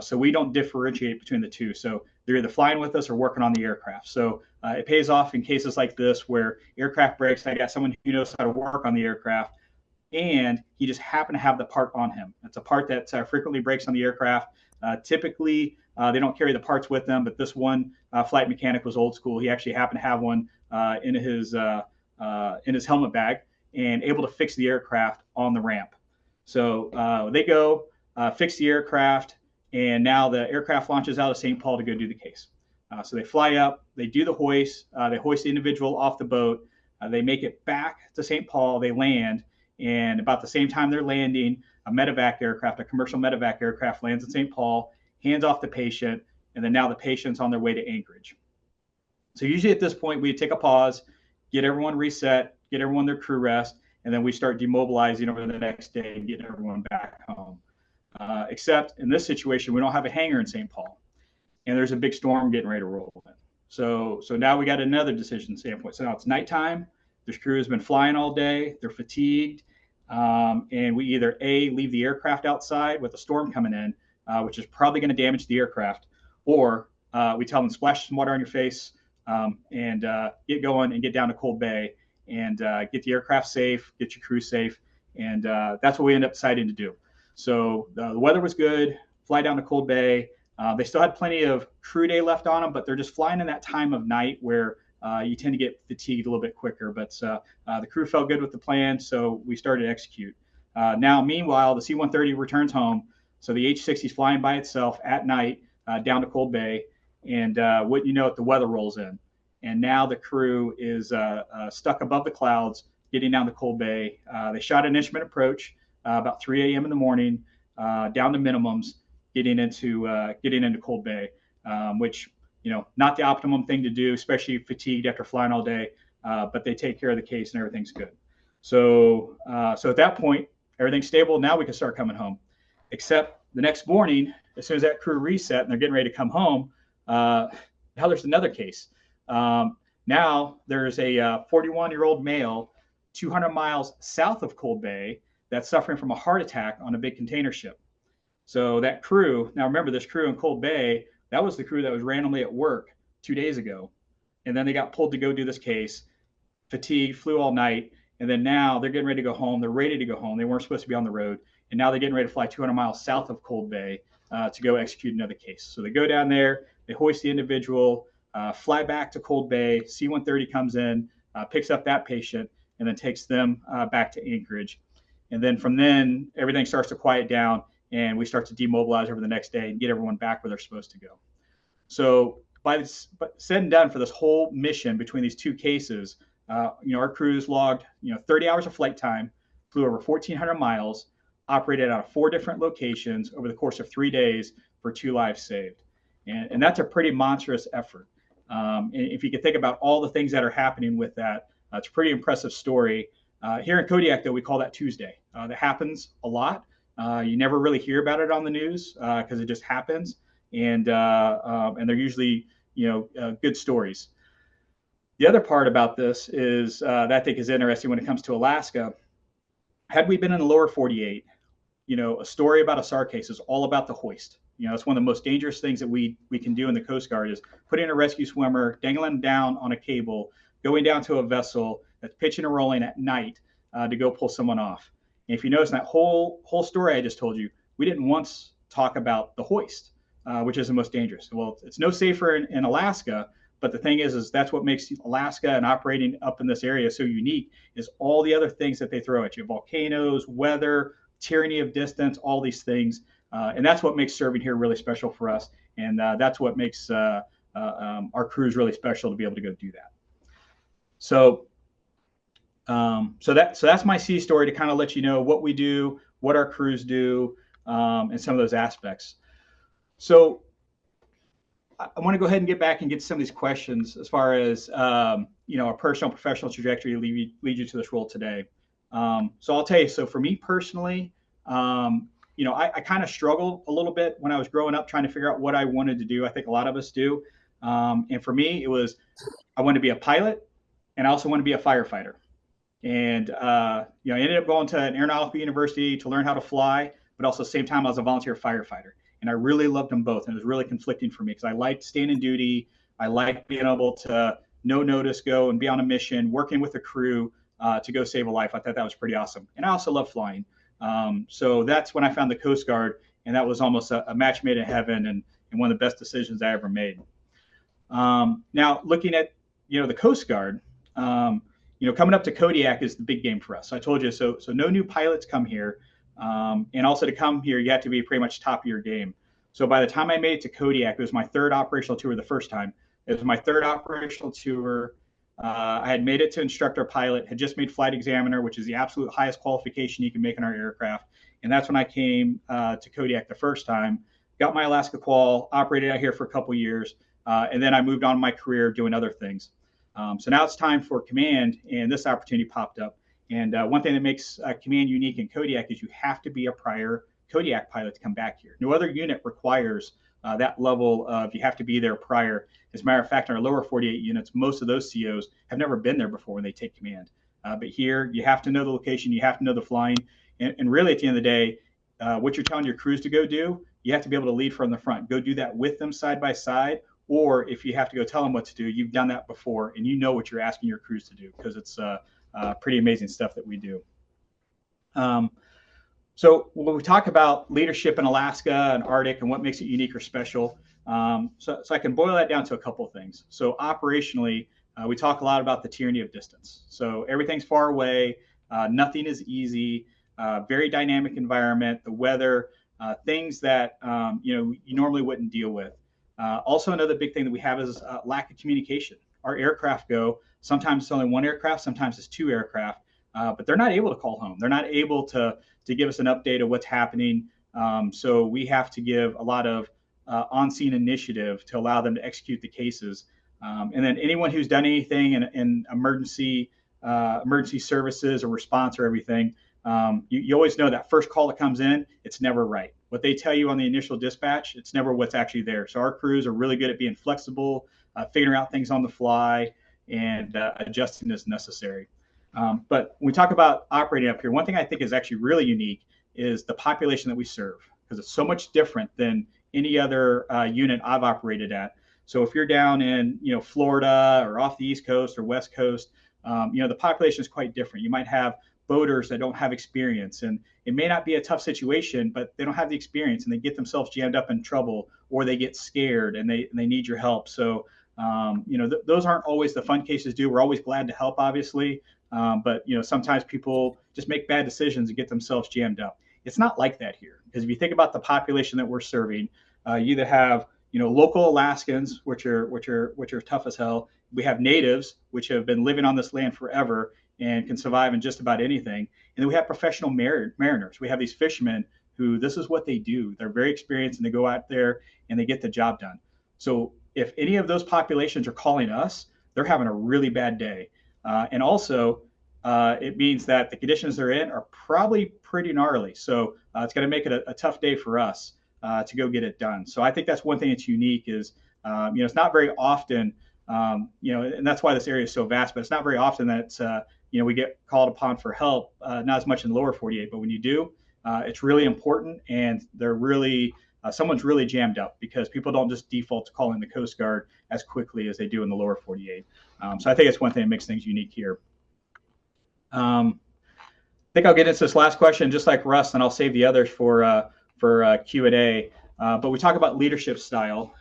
So we don't differentiate between the two. So they're either flying with us or working on the aircraft. So it pays off in cases like this where aircraft breaks. I got someone who knows how to work on the aircraft, and he just happened to have the part on him. It's a part that frequently breaks on the aircraft. Typically, they don't carry the parts with them, but this one flight mechanic was old school. He actually happened to have one in his helmet bag and able to fix the aircraft on the ramp. So they go fix the aircraft, and now the aircraft launches out of St. Paul to go do the case. So they fly up, they do the hoist, they hoist the individual off the boat, they make it back to St. Paul, they land, and about the same time they're landing, a medevac aircraft, a commercial medevac aircraft lands in St. Paul, hands off the patient, and then now the patient's on their way to Anchorage. So usually at this point, we take a pause, get everyone reset, get everyone their crew rest, and then we start demobilizing over the next day and getting everyone back home. Except in this situation, we don't have a hangar in St. Paul, and there's a big storm getting ready to roll in. So now we got another decision standpoint. So now it's nighttime. This crew has been flying all day. They're fatigued. And we either leave the aircraft outside with a storm coming in, which is probably going to damage the aircraft, or we tell them splash some water on your face and get going and get down to Cold Bay and get the aircraft safe, get your crew safe. And that's what we end up deciding to do. So the weather was good, fly down to Cold Bay. They still had plenty of crew day left on them, but they're just flying in that time of night where you tend to get fatigued a little bit quicker. But the crew felt good with the plan, so we started to execute. Now, meanwhile, the C-130 returns home. So the H-60 is flying by itself at night down to Cold Bay. And what you know, the weather rolls in. And now the crew is stuck above the clouds, getting down to Cold Bay. They shot an instrument approach about 3 a.m. in the morning, down to minimums, getting into Cold Bay, which, not the optimum thing to do, especially fatigued after flying all day, but they take care of the case and everything's good. So at that point, everything's stable. Now we can start coming home. Except the next morning, as soon as that crew reset and they're getting ready to come home, now there's another case. Now there's a 41-year-old male 200 miles south of Cold Bay that's suffering from a heart attack on a big container ship. So that crew, now remember this crew in Cold Bay, that was the crew that was randomly at work 2 days ago. and then they got pulled to go do this case, fatigued, flew all night, and then now they're getting ready to go home. They're ready to go home. They weren't supposed to be on the road, and now they're getting ready to fly 200 miles south of Cold Bay to go execute another case. So they go down there, they hoist the individual, fly back to Cold Bay. C-130 comes in, picks up that patient, and then takes them back to Anchorage. And then from then, everything starts to quiet down, and we start to demobilize over the next day and get everyone back where they're supposed to go. So but said and done, for this whole mission between these two cases, our crews logged 30 hours of flight time, flew over 1,400 miles, operated out of 4 different locations over the course of 3 days for 2 lives saved. And that's a pretty monstrous effort. And if you can think about all the things that are happening with that, it's a pretty impressive story. Here in Kodiak, though, we call that Tuesday. That happens a lot. You never really hear about it on the news because it just happens. And they're usually, good stories. The other part about this is that I think is interesting when it comes to Alaska. Had we been in the lower 48, a story about a SAR case is all about the hoist. It's one of the most dangerous things that we can do in the Coast Guard is putting a rescue swimmer, dangling down on a cable, going down to a vessel that's pitching and rolling at night to go pull someone off. And if you notice in that whole story I just told you, we didn't once talk about the hoist, which is the most dangerous. Well, it's no safer in Alaska, but the thing is that's what makes Alaska and operating up in this area so unique is all the other things that they throw at you: volcanoes, weather, tyranny of distance, all these things. And that's what makes serving here really special for us. And that's what makes our crews really special to be able to go do that. So that's my sea story to kind of let you know what we do, what our crews do, and some of those aspects. So I want to go ahead and get back and get some of these questions as far as our personal and professional trajectory lead you to this role today. So I'll tell you. So for me personally, I kind of struggled a little bit when I was growing up trying to figure out what I wanted to do. I think a lot of us do. And for me, it was I wanted to be a pilot, and I also wanted to be a firefighter. And I ended up going to an aeronautical university to learn how to fly, but also at the same time I was a volunteer firefighter. And I really loved them both. And it was really conflicting for me because I liked staying in duty. I liked being able to no notice go and be on a mission, working with a crew to go save a life. I thought that was pretty awesome. And I also love flying. So that's when I found the Coast Guard, and that was almost a match made in heaven and one of the best decisions I ever made. Now looking at, the Coast Guard, coming up to Kodiak is the big game for us. So I told you, so no new pilots come here. And also to come here, you have to be pretty much top of your game. So by the time I made it to Kodiak, it was my 3rd operational tour the first time. It was my 3rd operational tour. I had made it to instructor pilot, had just made flight examiner, which is the absolute highest qualification you can make in our aircraft. And that's when I came to Kodiak the first time, got my Alaska qual, operated out here for a couple years, and then I moved on in my career doing other things. So now it's time for command, and this opportunity popped up. And one thing that makes command unique in Kodiak is you have to be a prior Kodiak pilot to come back here. No other unit requires that level of you have to be there prior. As a matter of fact, in our lower 48 units, most of those COs have never been there before when they take command. But here, you have to know the location, you have to know the flying, and really at the end of the day, what you're telling your crews to go do, you have to be able to lead from the front. Go do that with them side by side, or if you have to go tell them what to do, you've done that before, and you know what you're asking your crews to do because it's pretty amazing stuff that we do. So when we talk about leadership in Alaska and Arctic and what makes it unique or special, so I can boil that down to a couple of things. So operationally, we talk a lot about the tyranny of distance. So everything's far away, nothing is easy, very dynamic environment, the weather, things that you normally wouldn't deal with. Also, another big thing that we have is lack of communication. Our aircraft sometimes it's only 1 aircraft, sometimes it's 2 aircraft, but they're not able to call home. They're not able to give us an update of what's happening. So we have to give a lot of on-scene initiative to allow them to execute the cases. And then anyone who's done anything in emergency services or response or everything, you always know that first call that comes in, it's never right. What they tell you on the initial dispatch, it's never what's actually there. So our crews are really good at being flexible, figuring out things on the fly, and adjusting as necessary. But when we talk about operating up here, one thing I think is actually really unique is the population that we serve, because it's so much different than any other unit I've operated at. So if you're down in, Florida or off the East Coast or West Coast, the population is quite different. You might have boaters that don't have experience, and it may not be a tough situation, but they don't have the experience and they get themselves jammed up in trouble, or they get scared and they need your help. So, those aren't always the fun cases we're always glad to help, obviously. But sometimes people just make bad decisions and get themselves jammed up. It's not like that here, because if you think about the population that we're serving, you either have local Alaskans, which are tough as hell. We have natives, which have been living on this land forever and can survive in just about anything. And then we have professional mariners. We have these fishermen who this is what they do. They're very experienced and they go out there and they get the job done. So if any of those populations are calling us, they're having a really bad day. And also, it means that the conditions they're in are probably pretty gnarly. So it's going to make it a tough day for us to go get it done. So I think that's one thing that's unique is, it's not very often, and that's why this area is so vast, but it's not very often that, we get called upon for help, not as much in the lower 48, but when you do, it's really important, and they're really, someone's really jammed up, because people don't just default to calling the Coast Guard as quickly as they do in the lower 48. So I think it's one thing that makes things unique here. I think I'll get into this last question, just like Russ, and I'll save the others for Q&A. But we talk about leadership style.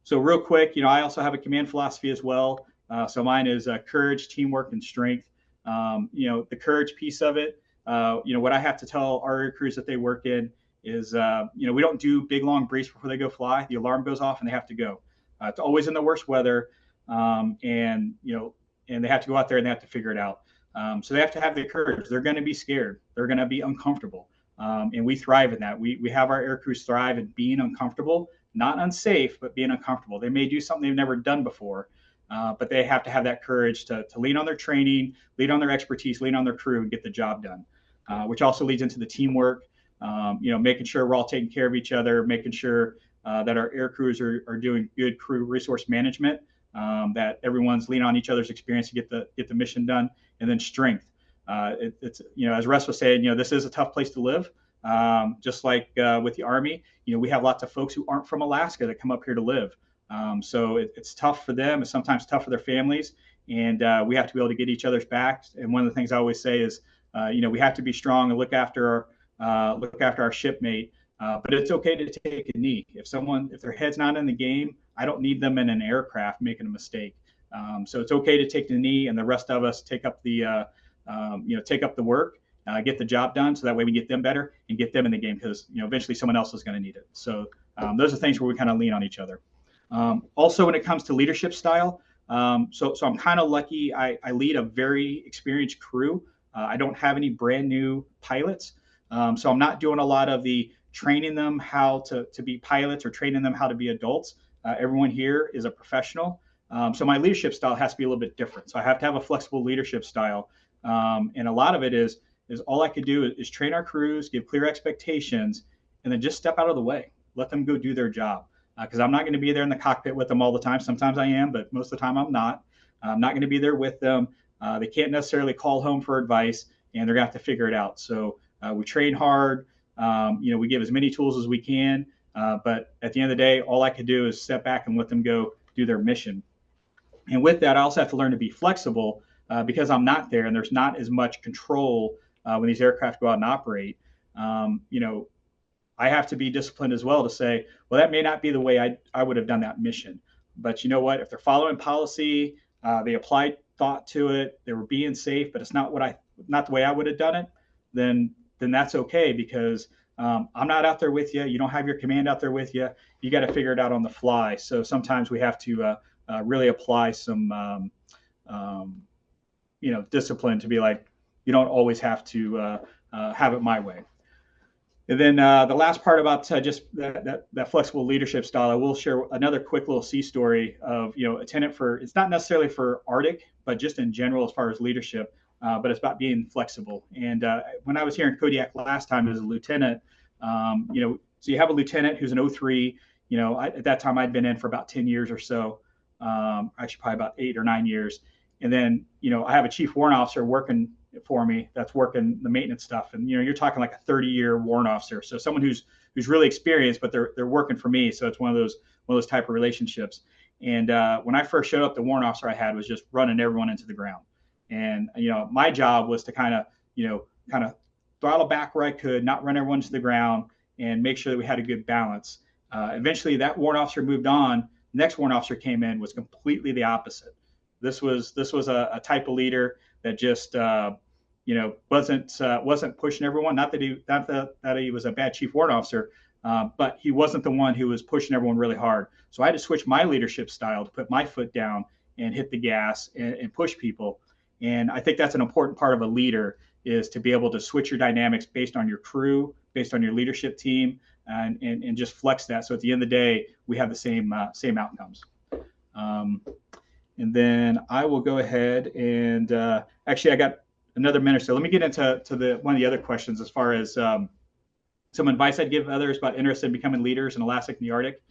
So real quick, I also have a command philosophy as well. So mine is courage, teamwork, and strength. The courage piece of it, what I have to tell our air crews that they work in is, we don't do big, long briefs before they go fly. The alarm goes off and they have to go. It's always in the worst weather. And they have to go out there and they have to figure it out. So they have to have the courage. They're going to be scared. They're going to be uncomfortable. And we thrive in that. We have our air crews thrive in being uncomfortable, not unsafe, but being uncomfortable. They may do something they've never done before, but they have to have that courage to lean on their training, lean on their expertise, lean on their crew, and get the job done, which also leads into the teamwork, making sure we're all taking care of each other, making sure that our air crews are doing good crew resource management, that everyone's leaning on each other's experience to get the mission done, and then strength. It's as Russ was saying, this is a tough place to live. Just like with the Army, we have lots of folks who aren't from Alaska that come up here to live. So it's tough for them. It's sometimes tough for their families, and we have to be able to get each other's backs. And one of the things I always say is, we have to be strong and look after our shipmate. But it's okay to take a knee. If their head's not in the game, I don't need them in an aircraft making a mistake. So it's okay to take the knee, and the rest of us take up the work, get the job done, so that way we get them better and get them in the game, because eventually someone else is going to need it. So those are things where we kind of lean on each other. Also, when it comes to leadership style, so I'm kind of lucky. I lead a very experienced crew. I don't have any brand new pilots, so I'm not doing a lot of the training them how to be pilots or training them how to be adults. Everyone here is a professional. So my leadership style has to be a little bit different. So I have to have a flexible leadership style. And a lot of it is all I could do is train our crews, give clear expectations, and then just step out of the way, let them go do their job. Because I'm not going to be there in the cockpit with them all the time. Sometimes I am, but most of the time I'm not. I'm not going to be there with them. They can't necessarily call home for advice, and they're going to have to figure it out. So we train hard. We give as many tools as we can. But at the end of the day, all I could do is step back and let them go do their mission. And with that, I also have to learn to be flexible, because I'm not there and there's not as much control when these aircraft go out and operate. I have to be disciplined as well to say, well, that may not be the way I would have done that mission. But you know what? If they're following policy, they applied thought to it, they were being safe, but it's not the way I would have done it, then that's okay, because I'm not out there with you. You don't have your command out there with you. You got to figure it out on the fly. So sometimes we have to really apply some discipline to be like, you don't always have to have it my way. And then the last part about just that flexible leadership style, I will share another quick little sea story of, a tenant it's not necessarily for Arctic, but just in general as far as leadership, but it's about being flexible. And when I was here in Kodiak last time as a lieutenant, so you have a lieutenant who's an 03, at that time I'd been in for about 10 years or so, actually probably about 8 or 9 years. And then, I have a chief warrant officer working for me that's working the maintenance stuff. And, you're talking like a 30-year warrant officer. So someone who's really experienced, but they're working for me. So it's one of those one of those type of relationships. And when I first showed up, the warrant officer I had was just running everyone into the ground. And, my job was to kind of throttle back where I could, not run everyone to the ground, and make sure that we had a good balance. Eventually, that warrant officer moved on. Next warrant officer came in, was completely the opposite. This was a type of leader that just wasn't pushing everyone. Not that he was a bad chief warrant officer, but he wasn't the one who was pushing everyone really hard. So I had to switch my leadership style to put my foot down and hit the gas and push people. And I think that's an important part of a leader, is to be able to switch your dynamics based on your crew, based on your leadership team, and just flex that. So at the end of the day, we have the same outcomes. And then I will go ahead and actually I got another minute. So let me get into one of the other questions as far as some advice I'd give others about interested in becoming leaders in Alaska and the Arctic.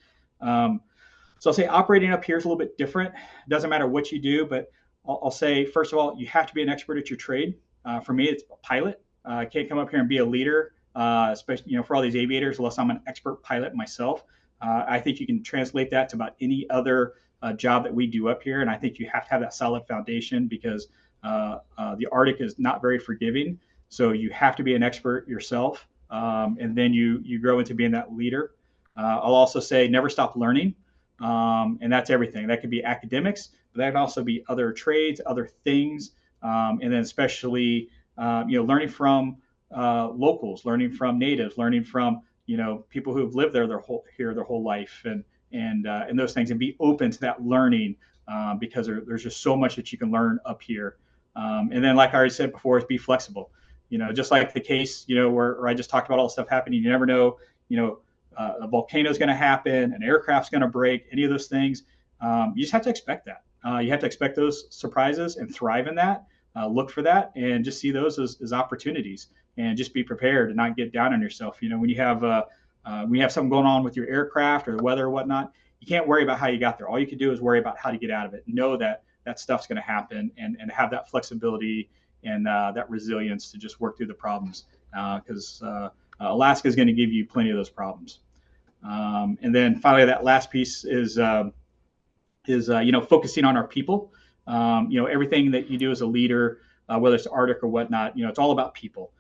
So I'll say operating up here is a little bit different. It doesn't matter what you do, but I'll say, first of all, you have to be an expert at your trade. For me, it's a pilot. I can't come up here and be a leader, especially for all these aviators, unless I'm an expert pilot myself. I think you can translate that to about any other job that we do up here, and I think you have to have that solid foundation, because the Arctic is not very forgiving. So you have to be an expert yourself, and then you grow into being that leader. I'll also say never stop learning, and that's everything. That could be academics, but that can also be other trades, other things, and then especially learning from locals, learning from natives, learning from people who have lived there their whole life, and those things, and be open to that learning, because there's just so much that you can learn up here. And then, like I already said before, is be flexible. Just like the case, where I just talked about all the stuff happening. You never know, a volcano is going to happen, an aircraft's going to break, any of those things. You just have to expect that. You have to expect those surprises and thrive in that. Look for that and just see those as opportunities, and just be prepared and not get down on yourself. When you have something going on with your aircraft or the weather or whatnot, you can't worry about how you got there. All you can do is worry about how to get out of it. Know that stuff's going to happen, and have that flexibility and that resilience to just work through the problems, because Alaska is going to give you plenty of those problems. And then finally, that last piece is focusing on our people. Everything that you do as a leader, whether it's Arctic or whatnot, it's all about people,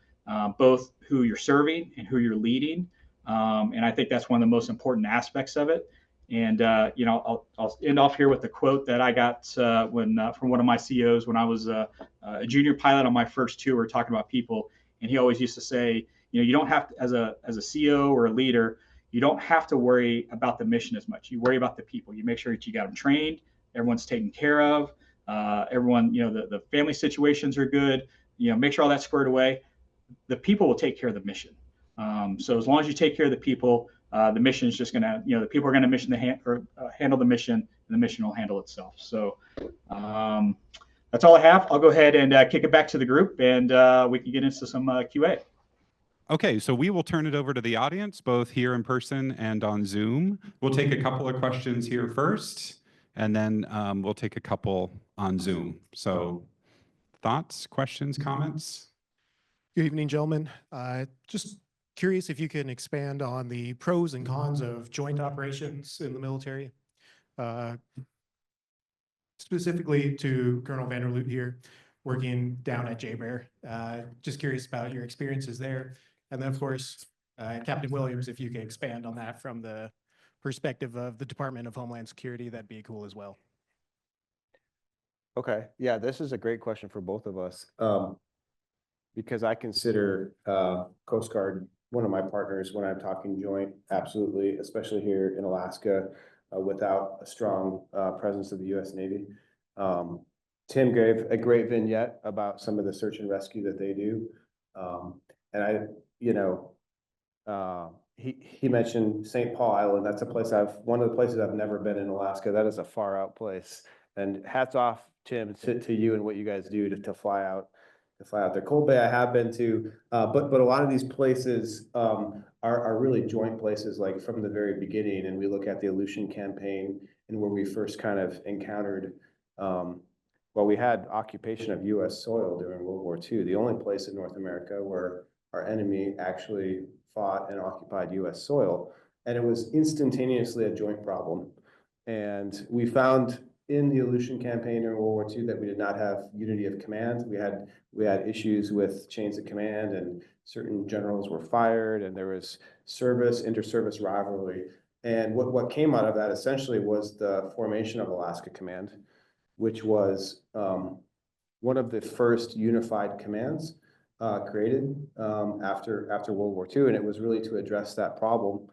both who you're serving and who you're leading. And I think that's one of the most important aspects of it. And I'll end off here with a quote that I got from one of my CEOs when I was a junior pilot on my first tour, talking about people. And he always used to say, you don't have to, as a CEO or a leader, you don't have to worry about the mission as much. You worry about the people. You make sure that you got them trained, everyone's taken care of, everyone, the family situations are good. Make sure all that's squared away. The people will take care of the mission. So as long as you take care of the people, the mission is just going to, the people are going to handle the mission, and the mission will handle itself. So that's all I have. I'll go ahead and kick it back to the group, and we can get into some QA. Okay, so we will turn it over to the audience, both here in person and on Zoom. We'll take a couple of questions here first, and then we'll take a couple on Zoom. So thoughts, questions, comments? Good evening, gentlemen. Just curious if you can expand on the pros and cons of joint operations in the military. Specifically to Colonel Vanderlugt here, working down at J-Bear. Just curious about your experiences there. And then, of course, Captain Williams, if you can expand on that from the perspective of the Department of Homeland Security, that'd be cool as well. Okay, yeah, this is a great question for both of us, because I consider Coast Guard one of my partners when I'm talking joint, absolutely, especially here in Alaska, without a strong presence of the U.S. Navy. Tim gave a great vignette about some of the search and rescue that they do. And he mentioned St. Paul Island. That's a place one of the places I've never been in Alaska. That is a far out place. And hats off, Tim, to you and what you guys do to fly out there. Cold Bay I have been to, but a lot of these places are really joint places, like from the very beginning. And we look at the Aleutian campaign and where we first kind of encountered, we had occupation of U.S. soil during World War II. The only place in North America where our enemy actually fought and occupied U.S. soil and it was instantaneously a joint problem. And we found in the Aleutian campaign during World War II that we did not have unity of command. We had issues with chains of command, and certain generals were fired, and there was inter-service rivalry. And what came out of that essentially was the formation of Alaska Command, which was one of the first unified commands created after World War II, and it was really to address that problem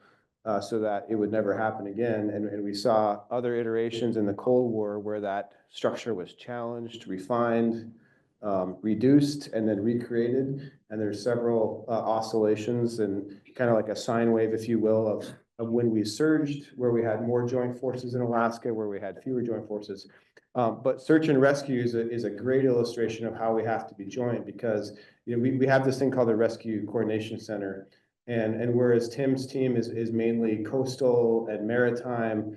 so that it would never happen again. And we saw other iterations in the Cold War where that structure was challenged, refined, reduced, and then recreated. And there's several oscillations and kind of like a sine wave, if you will, of when we surged, where we had more joint forces in Alaska, where we had fewer joint forces. But search and rescue is a great illustration of how we have to be joint, because we have this thing called the Rescue Coordination Center. And whereas Tim's team is mainly coastal and maritime,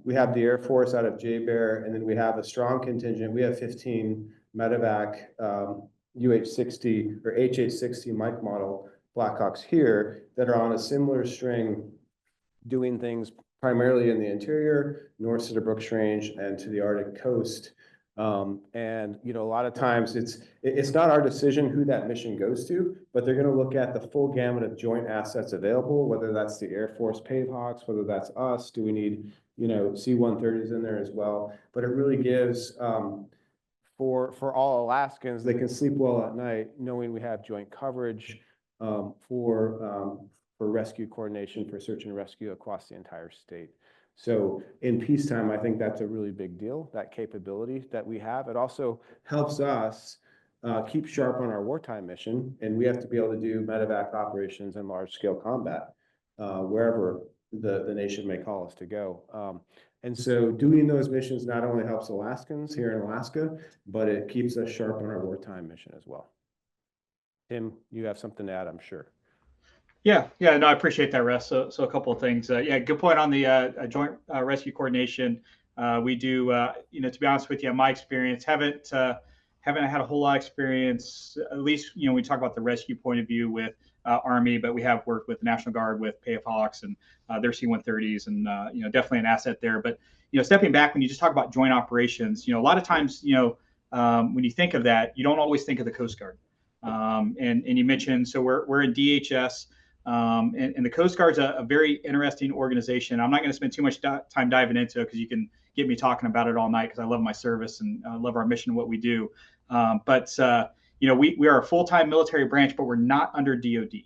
we have the Air Force out of J-Bear, and then we have a strong contingent. We have 15 medevac UH-60 or HH-60 Mike model Blackhawks here that are on a similar string, doing things primarily in the interior, north to the Brooks Range and to the Arctic coast. And a lot of times it's not our decision who that mission goes to, but they're going to look at the full gamut of joint assets available, whether that's the Air Force Pavehawks, whether that's us. Do we need C-130s in there as well? But it really gives for all Alaskans, they can sleep well at night knowing we have joint coverage for rescue coordination, for search and rescue across the entire state. So in peacetime, I think that's a really big deal, that capability that we have. It also helps us keep sharp on our wartime mission, and we have to be able to do medevac operations and large-scale combat wherever the nation may call us to go. And so doing those missions not only helps Alaskans here in Alaska, but it keeps us sharp on our wartime mission as well. Tim, you have something to add, I'm sure. Yeah, no, I appreciate that, Russ. So a couple of things. Yeah, good point on the joint rescue coordination. We do, to be honest with you, my experience, haven't had a whole lot of experience, at least, we talk about the rescue point of view with Army, but we have worked with the National Guard with Pavehawks and their C-130s, and, definitely an asset there. But, stepping back, when you just talk about joint operations, a lot of times, when you think of that, you don't always think of the Coast Guard. And you mentioned, so we're in DHS. And the Coast Guard's a very interesting organization. I'm not going to spend too much time diving into it, because you can get me talking about it all night, because I love my service and I love our mission and what we do. But we are a full-time military branch, but we're not under DOD.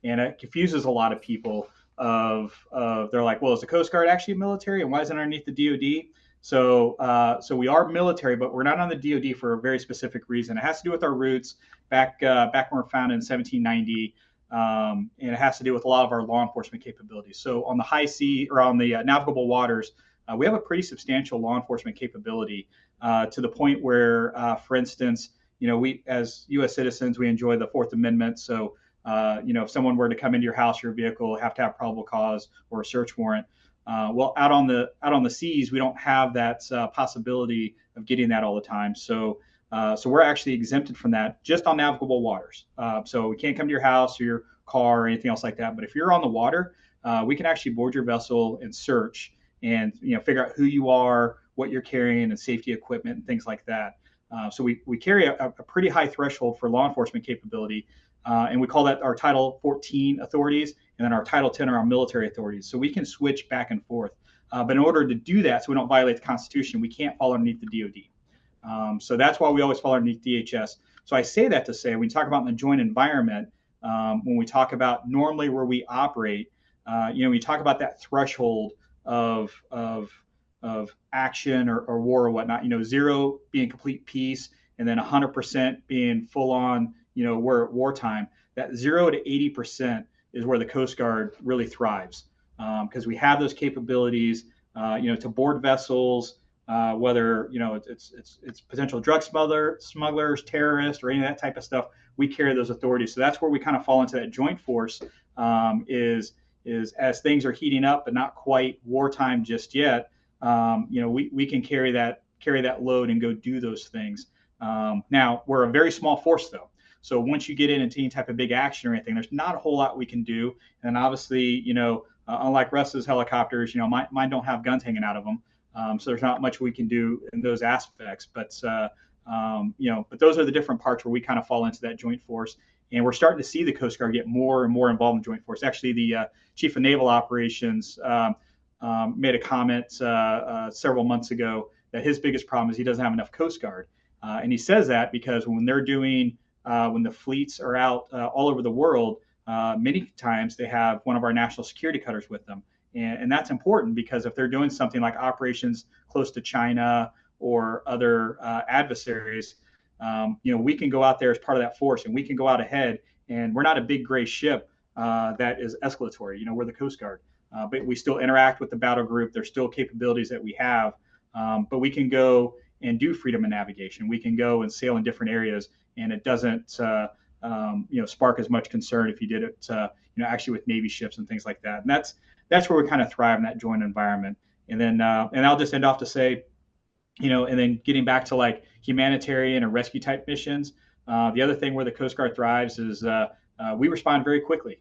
And it confuses a lot of people they're like, well, is the Coast Guard actually military, and why is it underneath the DOD? So we are military, but we're not on the DOD for a very specific reason. It has to do with our roots back when we were founded in 1790. And it has to do with a lot of our law enforcement capabilities. So on the high sea, or on the navigable waters, we have a pretty substantial law enforcement capability to the point where, for instance, we as U.S. citizens, we enjoy the Fourth Amendment. So, if someone were to come into your house, your vehicle, have to have probable cause or a search warrant. Well, out on the seas, we don't have that possibility of getting that all the time. So we're actually exempted from that just on navigable waters. So we can't come to your house or your car or anything else like that. But if you're on the water, we can actually board your vessel and search and figure out who you are, what you're carrying, and safety equipment and things like that. So we carry a pretty high threshold for law enforcement capability, and we call that our Title 14 authorities, and then our Title 10 are our military authorities. So we can switch back and forth. But in order to do that, so we don't violate the Constitution, we can't fall underneath the DOD. So that's why we always fall underneath DHS. So I say that to say, when we talk about in the joint environment, when we talk about normally where we operate, we talk about that threshold of action or war or whatnot, 0 being complete peace, and then 100% being full on, we're at wartime. That 0 to 80% is where the Coast Guard really thrives, because we have those capabilities, to board vessels, whether it's potential drug smugglers, terrorists, or any of that type of stuff. We carry those authorities. So that's where we kind of fall into that joint force, is as things are heating up, but not quite wartime just yet. We can carry that load and go do those things. Now we're a very small force though. So once you get into any type of big action or anything, there's not a whole lot we can do. And obviously, unlike Russ's helicopters, mine don't have guns hanging out of them. So there's not much we can do in those aspects. But those are the different parts where we kind of fall into that joint force. And we're starting to see the Coast Guard get more and more involved in joint force. Actually, the Chief of Naval Operations made a comment several months ago that his biggest problem is he doesn't have enough Coast Guard. And he says that because when they're doing, when the fleets are out all over the world, many times they have one of our national security cutters with them. And that's important because if they're doing something like operations close to China or other adversaries, we can go out there as part of that force and we can go out ahead. And we're not a big gray ship that is escalatory. We're the Coast Guard, but we still interact with the battle group. There's still capabilities that we have, but we can go and do freedom of navigation. We can go and sail in different areas, and it doesn't spark as much concern if you did it actually with Navy ships and things like that. And that's where we kind of thrive in that joint environment. And then and I'll just end off to say, and then getting back to like humanitarian or rescue type missions, the other thing where the Coast Guard thrives is we respond very quickly.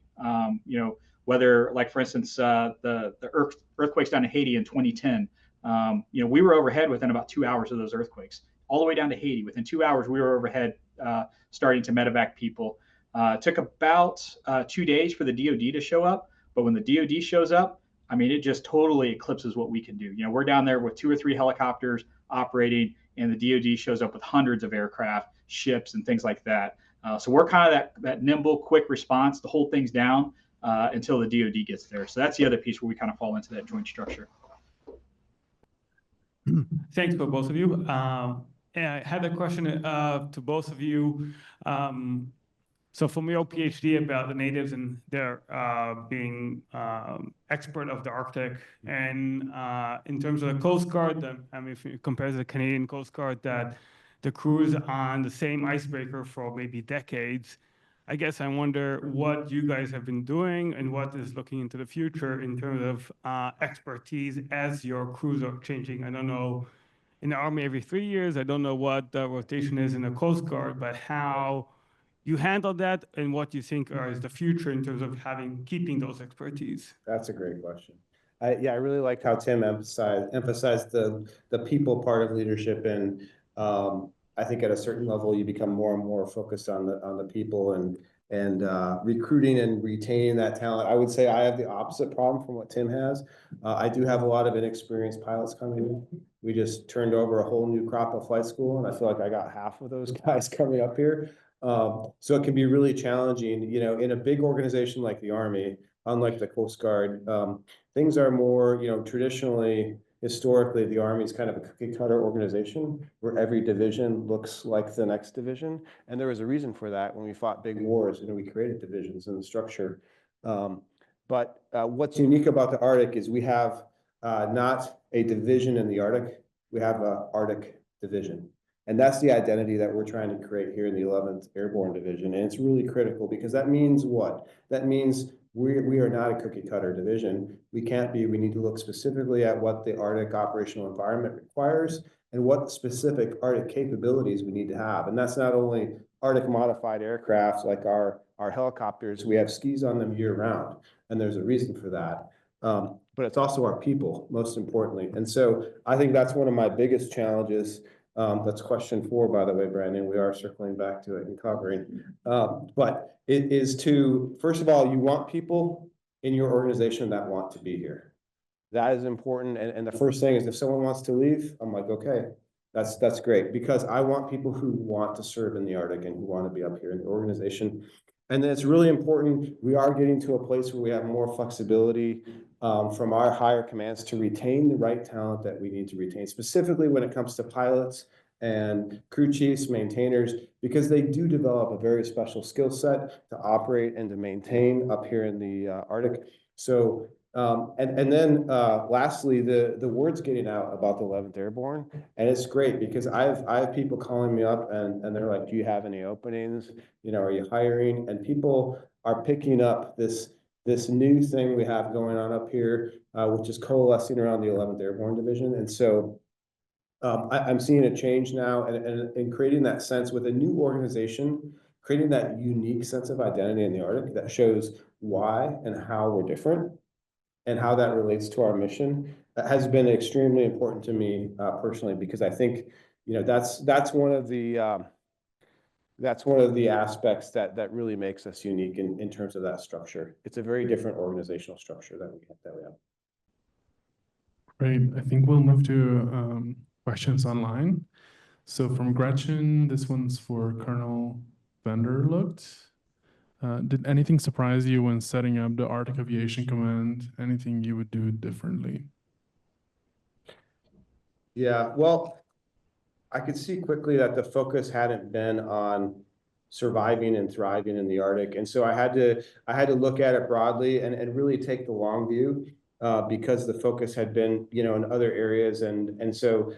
Whether like for instance the earthquakes down in Haiti in 2010, we were overhead within about 2 hours of those earthquakes, all the way down to Haiti. Within 2 hours, we were overhead starting to medevac people. It took about 2 days for the DoD to show up, but when the DoD shows up, I mean, it just totally eclipses what we can do. We're down there with 2 or 3 helicopters operating, and the DoD shows up with hundreds of aircraft, ships, and things like that. So we're kind of that nimble, quick response to hold things down until the DoD gets there. So that's the other piece where we kind of fall into that joint structure. Thanks for both of you. I had a question to both of you. So from your PhD about the natives and their being expert of the Arctic, and in terms of the Coast Guard, if you compare the Canadian Coast Guard, that the crews on the same icebreaker for maybe decades, I guess I wonder what you guys have been doing and what is looking into the future in terms of expertise as your crews are changing. I don't know, in the Army every 3 years, I don't know what the rotation is in the Coast Guard, but how you handle that and what you think is the future in terms of keeping those expertise. That's a great question. I really liked how Tim emphasized the people part of leadership, and I think at a certain level you become more and more focused on the people and recruiting and retaining that talent. I would say I have the opposite problem from what Tim has. I do have a lot of inexperienced pilots coming in. We just turned over a whole new crop of flight school, and I feel like I got half of those guys coming up here. So it can be really challenging, in a big organization like the Army, unlike the Coast Guard. Things are more, traditionally, historically, the Army is kind of a cookie cutter organization where every division looks like the next division. And there was a reason for that. When we fought big wars, we created divisions in the structure. But what's unique about the Arctic is we have not a division in the Arctic, we have an Arctic division. And that's the identity that we're trying to create here in the 11th Airborne Division. And it's really critical because that means what? That means we are not a cookie cutter division. We can't be. We need to look specifically at what the Arctic operational environment requires and what specific Arctic capabilities we need to have. And that's not only Arctic modified aircraft like our helicopters. We have skis on them year round, and there's a reason for that. But it's also our people, most importantly. And so I think that's one of my biggest challenges. That's question 4, by the way, Brandon. We are circling back to it and covering. But it is to, first of all, you want people in your organization that want to be here. That is important. And the first thing is if someone wants to leave, I'm like, okay, that's great. Because I want people who want to serve in the Arctic and who want to be up here in the organization. And then it's really important, we are getting to a place where we have more flexibility from our higher commands to retain the right talent that we need to retain, specifically when it comes to pilots and crew chiefs, maintainers, because they do develop a very special skill set to operate and to maintain up here in the Arctic. So, and then lastly, the word's getting out about the 11th Airborne, and it's great because I have people calling me up and they're like, do you have any openings? Are you hiring? And people are picking up this new thing we have going on up here, which is coalescing around the 11th Airborne Division. And so I'm seeing a change now and creating that sense with a new organization, creating that unique sense of identity in the Arctic that shows why and how we're different. and how that relates to our mission has been extremely important to me personally, because I think, that's one of the aspects that really makes us unique in terms of that structure. It's a very different organizational structure that we have. Great. I think we'll move to questions online. So from Gretchen, this one's for Colonel Vanderlugt. Did anything surprise you when setting up the Arctic Aviation Command? Anything you would do differently? Yeah, well, I could see quickly that the focus hadn't been on surviving and thriving in the Arctic. And so I had to look at it broadly and really take the long view, because the focus had been, in other areas. And so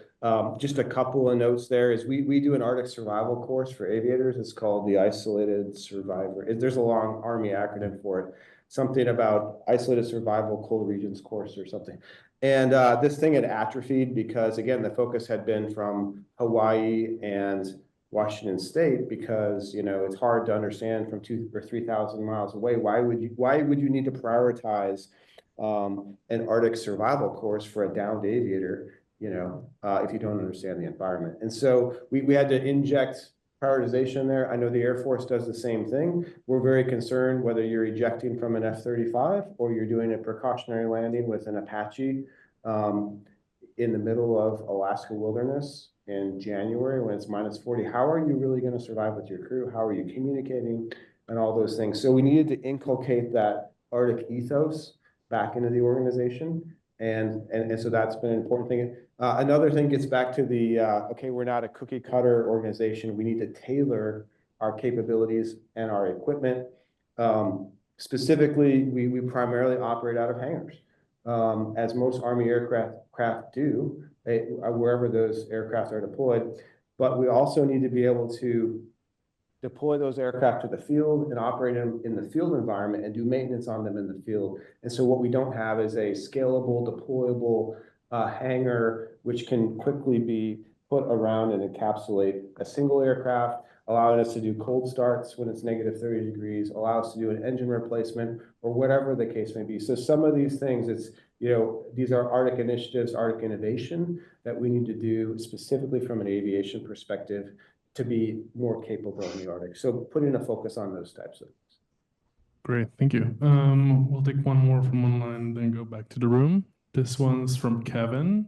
just a couple of notes there is we do an Arctic survival course for aviators. It's called the Isolated Survivor. There's a long Army acronym for it, something about Isolated Survival Cold Regions course or something. And this thing had atrophied because, again, the focus had been from Hawaii and Washington State, because it's hard to understand from 2,000 or 3,000 miles away. Why would you need to prioritize an Arctic survival course for a downed aviator, if you don't understand the environment? And so we had to inject prioritization there. I know the Air Force does the same thing. We're very concerned whether you're ejecting from an F-35 or you're doing a precautionary landing with an Apache in the middle of Alaska wilderness in January when it's -40. How are you really going to survive with your crew? How are you communicating and all those things? So we needed to inculcate that Arctic ethos back into the organization. And so that's been an important thing. Another thing gets back to the, okay, we're not a cookie cutter organization. We need to tailor our capabilities and our equipment. Specifically, we primarily operate out of hangars, as most Army aircraft do, wherever those aircraft are deployed. But we also need to be able to deploy those aircraft to the field and operate them in the field environment and do maintenance on them in the field. And so what we don't have is a scalable, deployable hangar, which can quickly be put around and encapsulate a single aircraft, allowing us to do cold starts when it's -30 degrees, allow us to do an engine replacement, or whatever the case may be. So some of these things, these are Arctic initiatives, Arctic innovation that we need to do specifically from an aviation perspective to be more capable in the Arctic. So putting a focus on those types of things. Great, thank you. We'll take one more from online, then go back to the room. This one's from Kevin.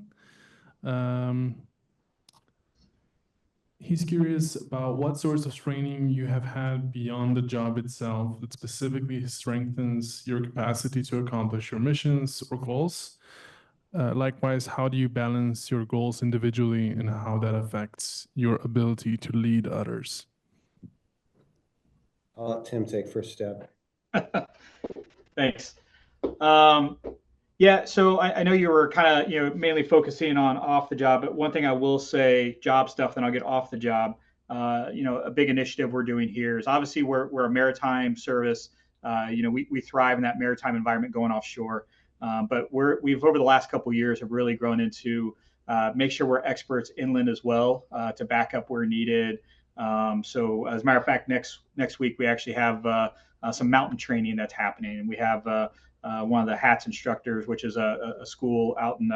He's curious about what sorts of training you have had beyond the job itself that specifically strengthens your capacity to accomplish your missions or goals. Likewise, how do you balance your goals individually and how that affects your ability to lead others? I'll let Tim take first step. Thanks. Yeah, so I know you were kind of mainly focusing on off the job, but one thing I will say, job stuff, then I'll get off the job. A big initiative we're doing here is obviously we're a maritime service. We thrive in that maritime environment going offshore. But we've over the last couple of years have really grown into make sure we're experts inland as well to back up where needed. So as a matter of fact, next week we actually have some mountain training that's happening, and we have one of the HATS instructors, which is a school out in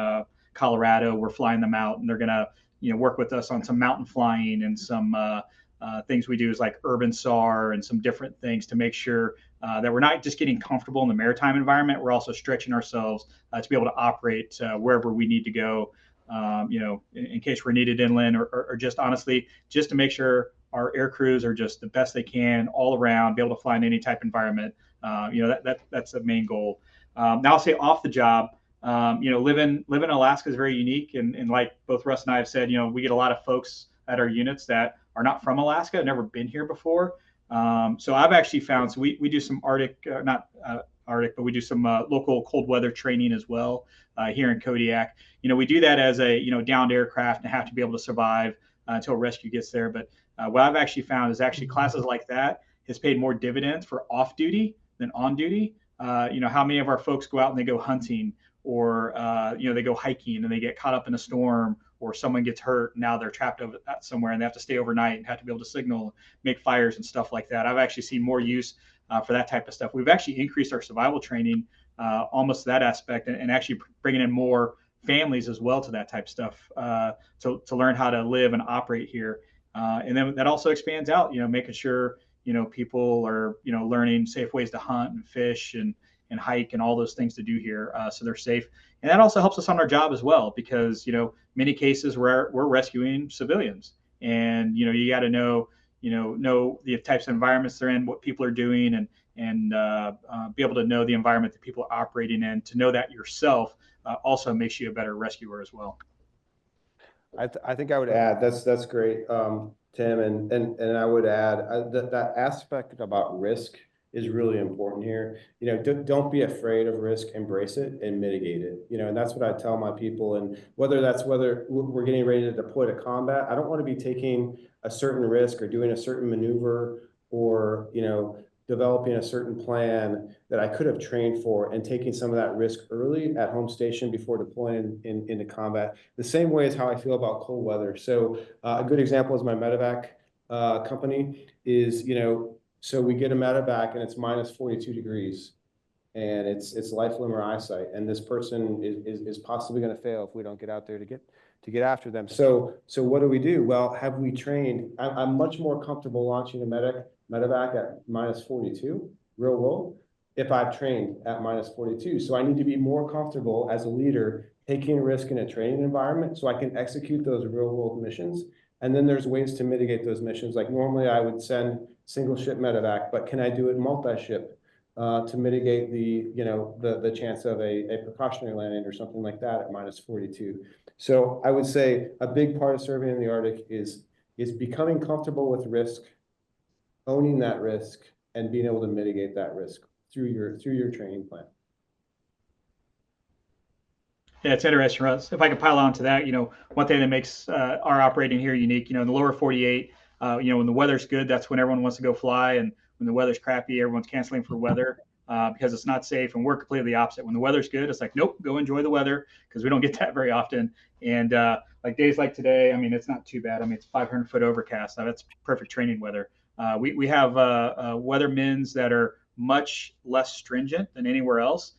Colorado. We're flying them out, and they're gonna work with us on some mountain flying and some things we do is like urban SAR and some different things to make sure that we're not just getting comfortable in the maritime environment. We're also stretching ourselves to be able to operate wherever we need to go, in case we're needed inland or just honestly, just to make sure our air crews are just the best they can all around, be able to fly in any type of environment. That's the main goal. Now I'll say off the job, living in Alaska is very unique. And like both Russ and I have said, we get a lot of folks at our units that are not from Alaska, never been here before. So I've actually found, so we do some Arctic, not Arctic, but we do some local cold weather training as well here in Kodiak. We do that as a, downed aircraft and have to be able to survive until rescue gets there. But what I've actually found is actually classes like that has paid more dividends for off duty than on duty. How many of our folks go out and they go hunting or, they go hiking and they get caught up in a storm or someone gets hurt. And now they're trapped over somewhere and they have to stay overnight and have to be able to signal, make fires and stuff like that. I've actually seen more use for that type of stuff. We've actually increased our survival training almost that aspect, and actually bringing in more families as well to that type of stuff, to learn how to live and operate here. And then that also expands out, making sure, people are, learning safe ways to hunt and fish and hike and all those things to do here, so they're safe. And that also helps us on our job as well, because, many cases we're rescuing civilians, and, you got to know the types of environments they're in, what people are doing, and be able to know the environment that people are operating in. To know that yourself also makes you a better rescuer as well. I think I would add, that's great, Tim, and I would add that aspect about risk is really important here. Don't be afraid of risk, embrace it and mitigate it. And that's what I tell my people. And whether we're getting ready to deploy to combat, I don't want to be taking a certain risk or doing a certain maneuver, or developing a certain plan that I could have trained for, and taking some of that risk early at home station before deploying into combat. The same way as how I feel about cold weather. So a good example is my medevac company is, so we get a medevac and it's minus 42 degrees. And it's life, limb, or eyesight. And this person is possibly going to fail if we don't get out there to get after them. So what do we do? Well, have we trained? I'm much more comfortable launching a medevac at minus 42, real world, if I've trained at minus 42. So I need to be more comfortable as a leader taking a risk in a training environment so I can execute those real world missions. And then there's ways to mitigate those missions. Like normally I would send single ship medevac, but can I do it multi-ship to mitigate the chance of a precautionary landing or something like that at minus 42? So I would say a big part of serving in the Arctic is becoming comfortable with risk, owning that risk, and being able to mitigate that risk through your training plan. Yeah, it's interesting, Russ. If I could pile on to that, one thing that makes our operating here unique, in the lower 48, when the weather's good, that's when everyone wants to go fly. And when the weather's crappy, everyone's canceling for weather because it's not safe. And we're completely the opposite. When the weather's good, it's like, nope, go enjoy the weather, because we don't get that very often. And like days like today, it's not too bad. It's 500-foot overcast. That's perfect training weather. We have weathermen's that are much less stringent than anywhere else.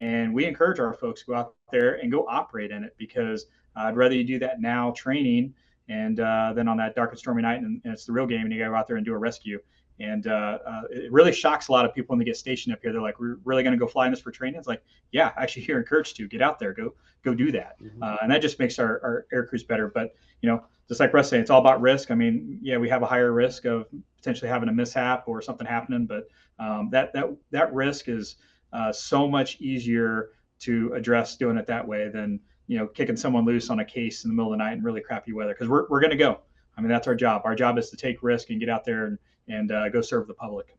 And we encourage our folks to go out there and go operate in it, because I'd rather you do that now training and then on that dark and stormy night, and it's the real game, and you got to go out there and do a rescue. And it really shocks a lot of people when they get stationed up here. They're like, we're really going to go fly in this for training? It's like, yeah, actually, you're encouraged to get out there, go do that. And that just makes our air crews better. But, just like Russ saying, it's all about risk. Yeah, we have a higher risk of potentially having a mishap or something happening, but that risk is so much easier to address doing it that way than kicking someone loose on a case in the middle of the night in really crappy weather, because we're going to go. That's our job. Our job is to take risk and get out there and go serve the public.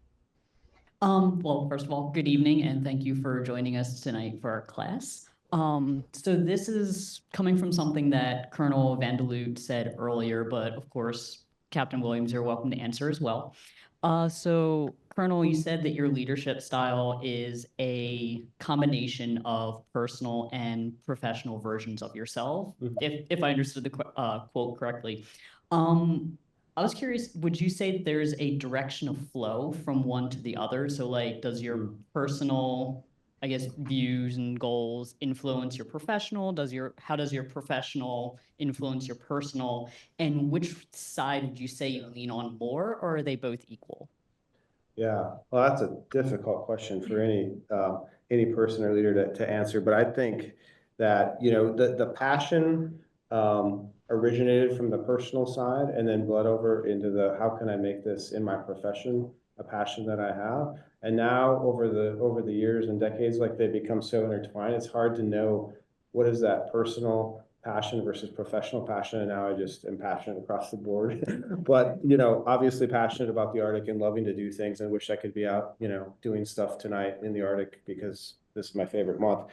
Well, first of all, good evening, and thank you for joining us tonight for our class. So this is coming from something that Colonel Vanderlugt said earlier, but of course, Captain Williams, you're welcome to answer as well. So Colonel, you said that your leadership style is a combination of personal and professional versions of yourself, if I understood the quote correctly. I was curious, would you say that there's a direction of flow from one to the other? So like, does your personal, I guess, views and goals influence your professional? How does your professional influence your personal? And which side would you say you lean on more, or are they both equal? Yeah, well, that's a difficult question for any person or leader to answer. But I think that the passion originated from the personal side, and then bled over into the how can I make this in my profession a passion that I have. And now over the years and decades, like they become so intertwined, it's hard to know what is that personal passion versus professional passion. And now I just am passionate across the board. But obviously passionate about the Arctic and loving to do things, and wish I could be out doing stuff tonight in the Arctic, because this is my favorite month.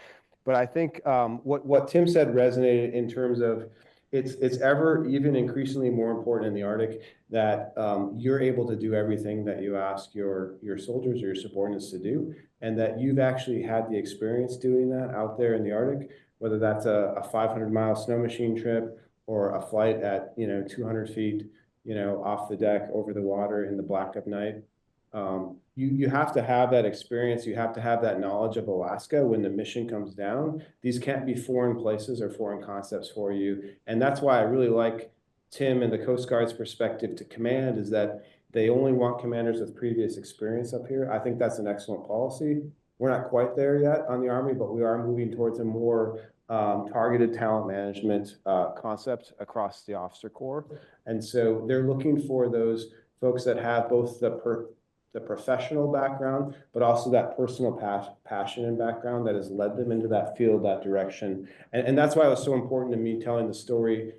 But I think what Tim said resonated in terms of it's ever even increasingly more important in the Arctic that you're able to do everything that you ask your soldiers or your subordinates to do, and that you've actually had the experience doing that out there in the Arctic, whether that's a 500-mile snow machine trip or a flight at 200 feet off the deck over the water in the black of night. You have to have that experience. You have to have that knowledge of Alaska when the mission comes down. These can't be foreign places or foreign concepts for you. And that's why I really like Tim and the Coast Guard's perspective to command, is that they only want commanders with previous experience up here. I think that's an excellent policy. We're not quite there yet on the Army, but we are moving towards a more targeted talent management concept across the officer corps. And so they're looking for those folks that have both the professional background, but also that personal passion and background that has led them into that field, that direction. And that's why it was so important to me telling the story,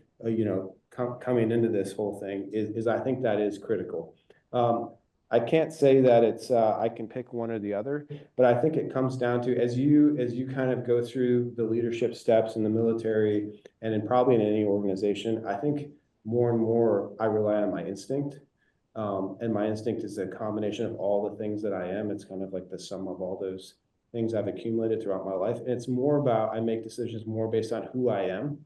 coming into this whole thing is I think that is critical. I can't say that it's, I can pick one or the other, but I think it comes down to, as you kind of go through the leadership steps in the military and probably in any organization, I think more and more I rely on my instinct. And my instinct is a combination of all the things that I am. It's kind of like the sum of all those things I've accumulated throughout my life. And it's more about, I make decisions more based on who I am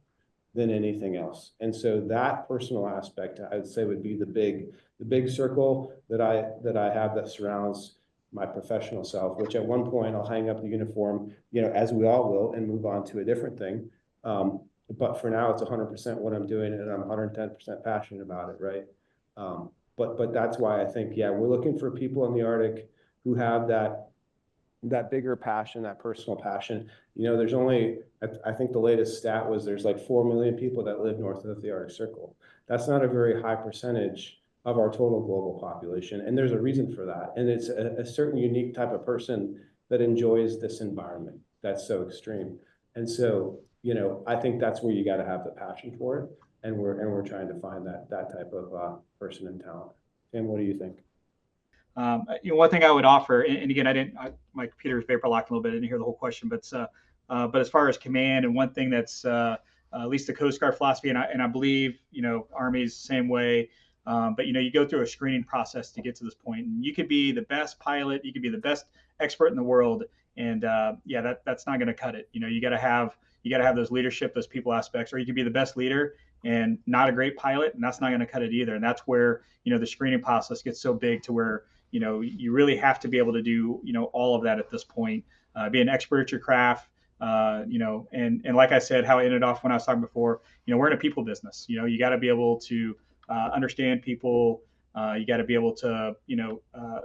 than anything else. And so that personal aspect, I would say, would be the big circle that I have that surrounds my professional self, which at one point I'll hang up the uniform, as we all will, and move on to a different thing. But for now, it's 100% what I'm doing, and I'm 110% passionate about it, right? But that's why I think, we're looking for people in the Arctic who have that bigger passion, that personal passion. There's only, I think the latest stat was there's like 4 million people that live north of the Arctic Circle. That's not a very high percentage of our total global population. And there's a reason for that. And it's a certain unique type of person that enjoys this environment that's so extreme. And so, I think that's where you got to have the passion for it. And we're trying to find that type of person and talent. Tim, what do you think? One thing I would offer, and again, my computer was vapor locked a little bit. I didn't hear the whole question, but as far as command, and one thing that's at least the Coast Guard philosophy, and I believe Army's the same way. But you go through a screening process to get to this point, and you could be the best pilot, you could be the best expert in the world, and that's not going to cut it. You got to have those leadership, those people aspects, or you could be the best leader and not a great pilot, and that's not going to cut it either. And that's where the screening process gets so big to where you really have to be able to do all of that at this point, be an expert at your craft. And like I said, how I ended off when I was talking before, we're in a people business. You got to be able to understand people. You got to be able to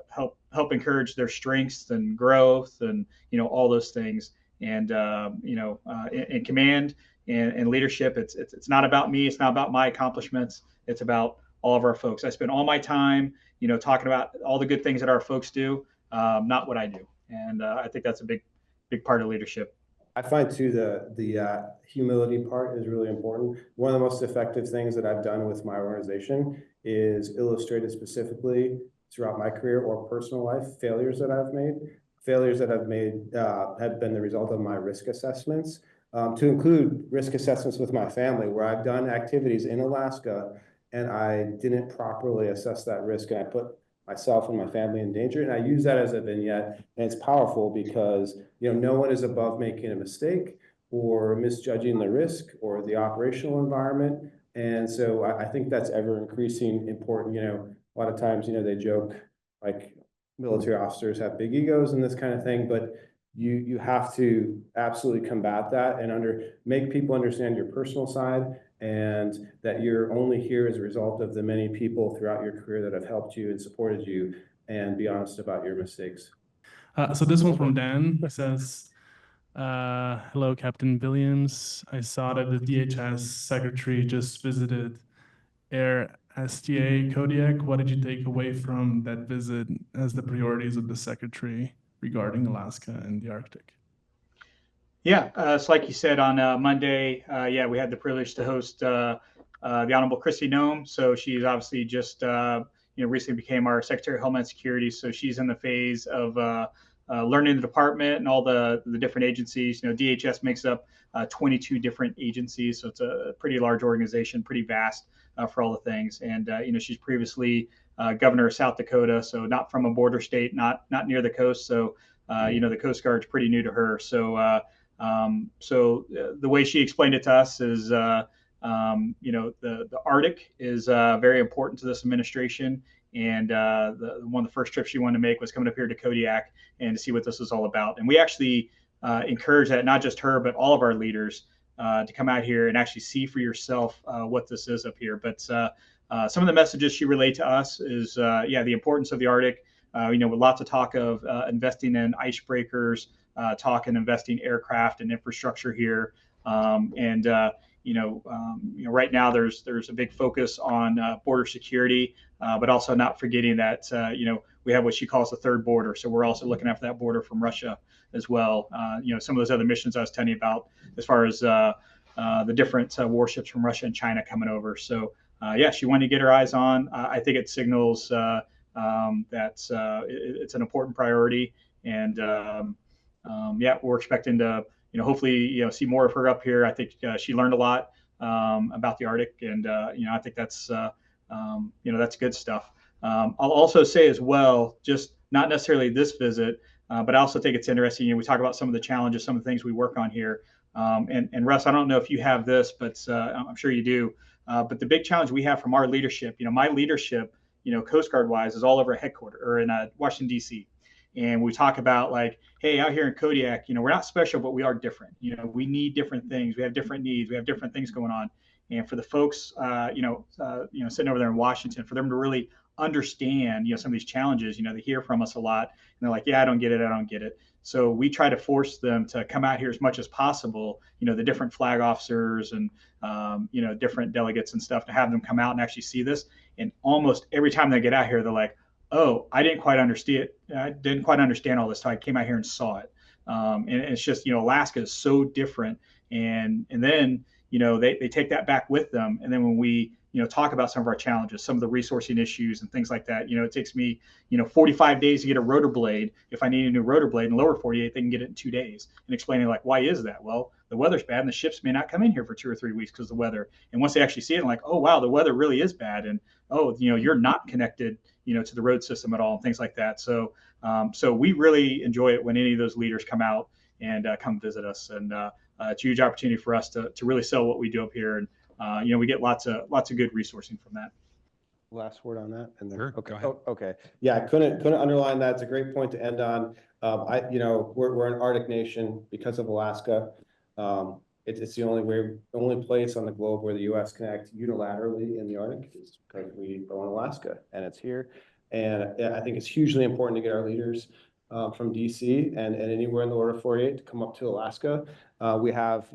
help encourage their strengths and growth and all those things. And in command and leadership, it's not about me. It's not about my accomplishments. It's about all of our folks. I spend all my time talking about all the good things that our folks do, not what I do. And I think that's a big part of leadership. I find too the humility part is really important. One of the most effective things that I've done with my organization is illustrated specifically throughout my career or personal life, failures that I've made. Failures that I've made have been the result of my risk assessments, to include risk assessments with my family, where I've done activities in Alaska and I didn't properly assess that risk, and I put myself and my family in danger. And I use that as a vignette, and it's powerful because no one is above making a mistake or misjudging the risk or the operational environment. And so I think that's ever increasing important. A lot of times they joke like military officers have big egos and this kind of thing, but you have to absolutely combat that and make people understand your personal side, and that you're only here as a result of the many people throughout your career that have helped you and supported you, and be honest about your mistakes. So this one from Dan. It says, hello, Captain Williams. I saw that the DHS secretary just visited Air STA Kodiak. What did you take away from that visit as the priorities of the secretary regarding Alaska and the Arctic? Yeah, so like you said on Monday, we had the privilege to host the Honorable Christy Nome. So she's obviously just recently became our Secretary of Homeland Security. So she's in the phase of learning the department and all the different agencies. DHS makes up 22 different agencies, so it's a pretty large organization, pretty vast for all the things. And she's previously governor of South Dakota, so not from a border state, not near the coast. So the Coast Guard's pretty new to her. So the way she explained it to us is, the Arctic is very important to this administration, And one of the first trips she wanted to make was coming up here to Kodiak and to see what this was all about. And we actually encourage that, not just her, but all of our leaders to come out here and actually see for yourself what this is up here. But some of the messages she relayed to us is, the importance of the Arctic, with lots of talk of investing in icebreakers, talk and investing aircraft and infrastructure here. Right now there's a big focus on border security, but also not forgetting that, we have what she calls the third border. So we're also looking after that border from Russia as well. Some of those other missions I was telling you about as far as the different warships from Russia and China coming over. So she wanted to get her eyes on. I think it signals that it's an important priority. And we're expecting to, hopefully, see more of her up here. I think she learned a lot about the Arctic, and I think that's that's good stuff. I'll also say as well, just not necessarily this visit, but I also think it's interesting. We talk about some of the challenges, some of the things we work on here. And Russ, I don't know if you have this, but I'm sure you do. But the big challenge we have from our leadership, my leadership, Coast Guard wise, is all over headquarters or in Washington, D.C. And we talk about like, hey, out here in Kodiak, we're not special, but we are different. We need different things. We have different needs. We have different things going on. And for the folks, sitting over there in Washington, for them to really understand, some of these challenges, they hear from us a lot and they're like, yeah, I don't get it. I don't get it. So we try to force them to come out here as much as possible, the different flag officers and, different delegates and stuff, to have them come out and actually see this. And almost every time they get out here, they're like, oh, I didn't quite understand. I didn't quite understand all this. So I came out here and saw it. And it's just, Alaska is so different. And then, they take that back with them. And then when we, talk about some of our challenges, some of the resourcing issues and things like that, it takes me, 45 days to get a rotor blade. If I need a new rotor blade in lower 48, they can get it in 2 days, and explaining like, why is that? Well, the weather's bad and the ships may not come in here for 2 or 3 weeks because of the weather. And once they actually see it, I'm like, oh, wow, the weather really is bad. And, oh, you're not connected, to the road system at all and things like that. So, so we really enjoy it when any of those leaders come out and come visit us. And it's a huge opportunity for us to really sell what we do up here. And, we get lots of good resourcing from that. Last word on that, and then Sure, okay. go ahead. Okay, yeah, I couldn't underline that. It's a great point to end on. We're an Arctic nation because of Alaska. It's the only place on the globe where the U.S. can act unilaterally in the Arctic, is because we own Alaska and it's here. And I think it's hugely important to get our leaders from DC and anywhere in the lower 48 to come up to Alaska. We have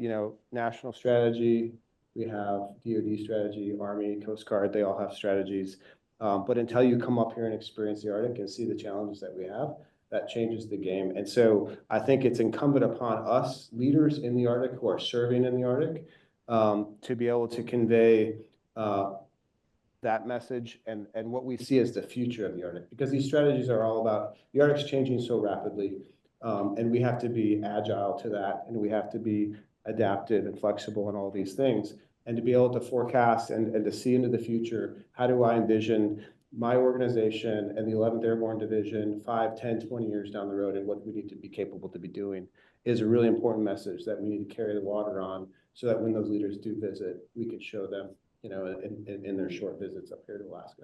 national strategy. We have DoD strategy, Army, Coast Guard, they all have strategies. But until you come up here and experience the Arctic and see the challenges that we have, that changes the game. And so I think it's incumbent upon us leaders in the Arctic who are serving in the Arctic to be able to convey that message and what we see as the future of the Arctic, because these strategies are all about, the Arctic's changing so rapidly, and we have to be agile to that, and we have to be adaptive and flexible and all these things. And to be able to forecast and to see into the future, how do I envision my organization and the 11th Airborne Division 5, 10, 20 years down the road, and what we need to be capable to be doing, is a really important message that we need to carry the water on, so that when those leaders do visit, we can show them, in their short visits up here to Alaska.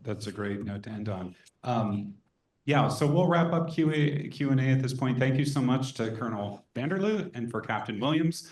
That's a great note to end on. So we'll wrap up Q&A at this point. Thank you so much to Colonel Vanderlugt and for Captain Williams.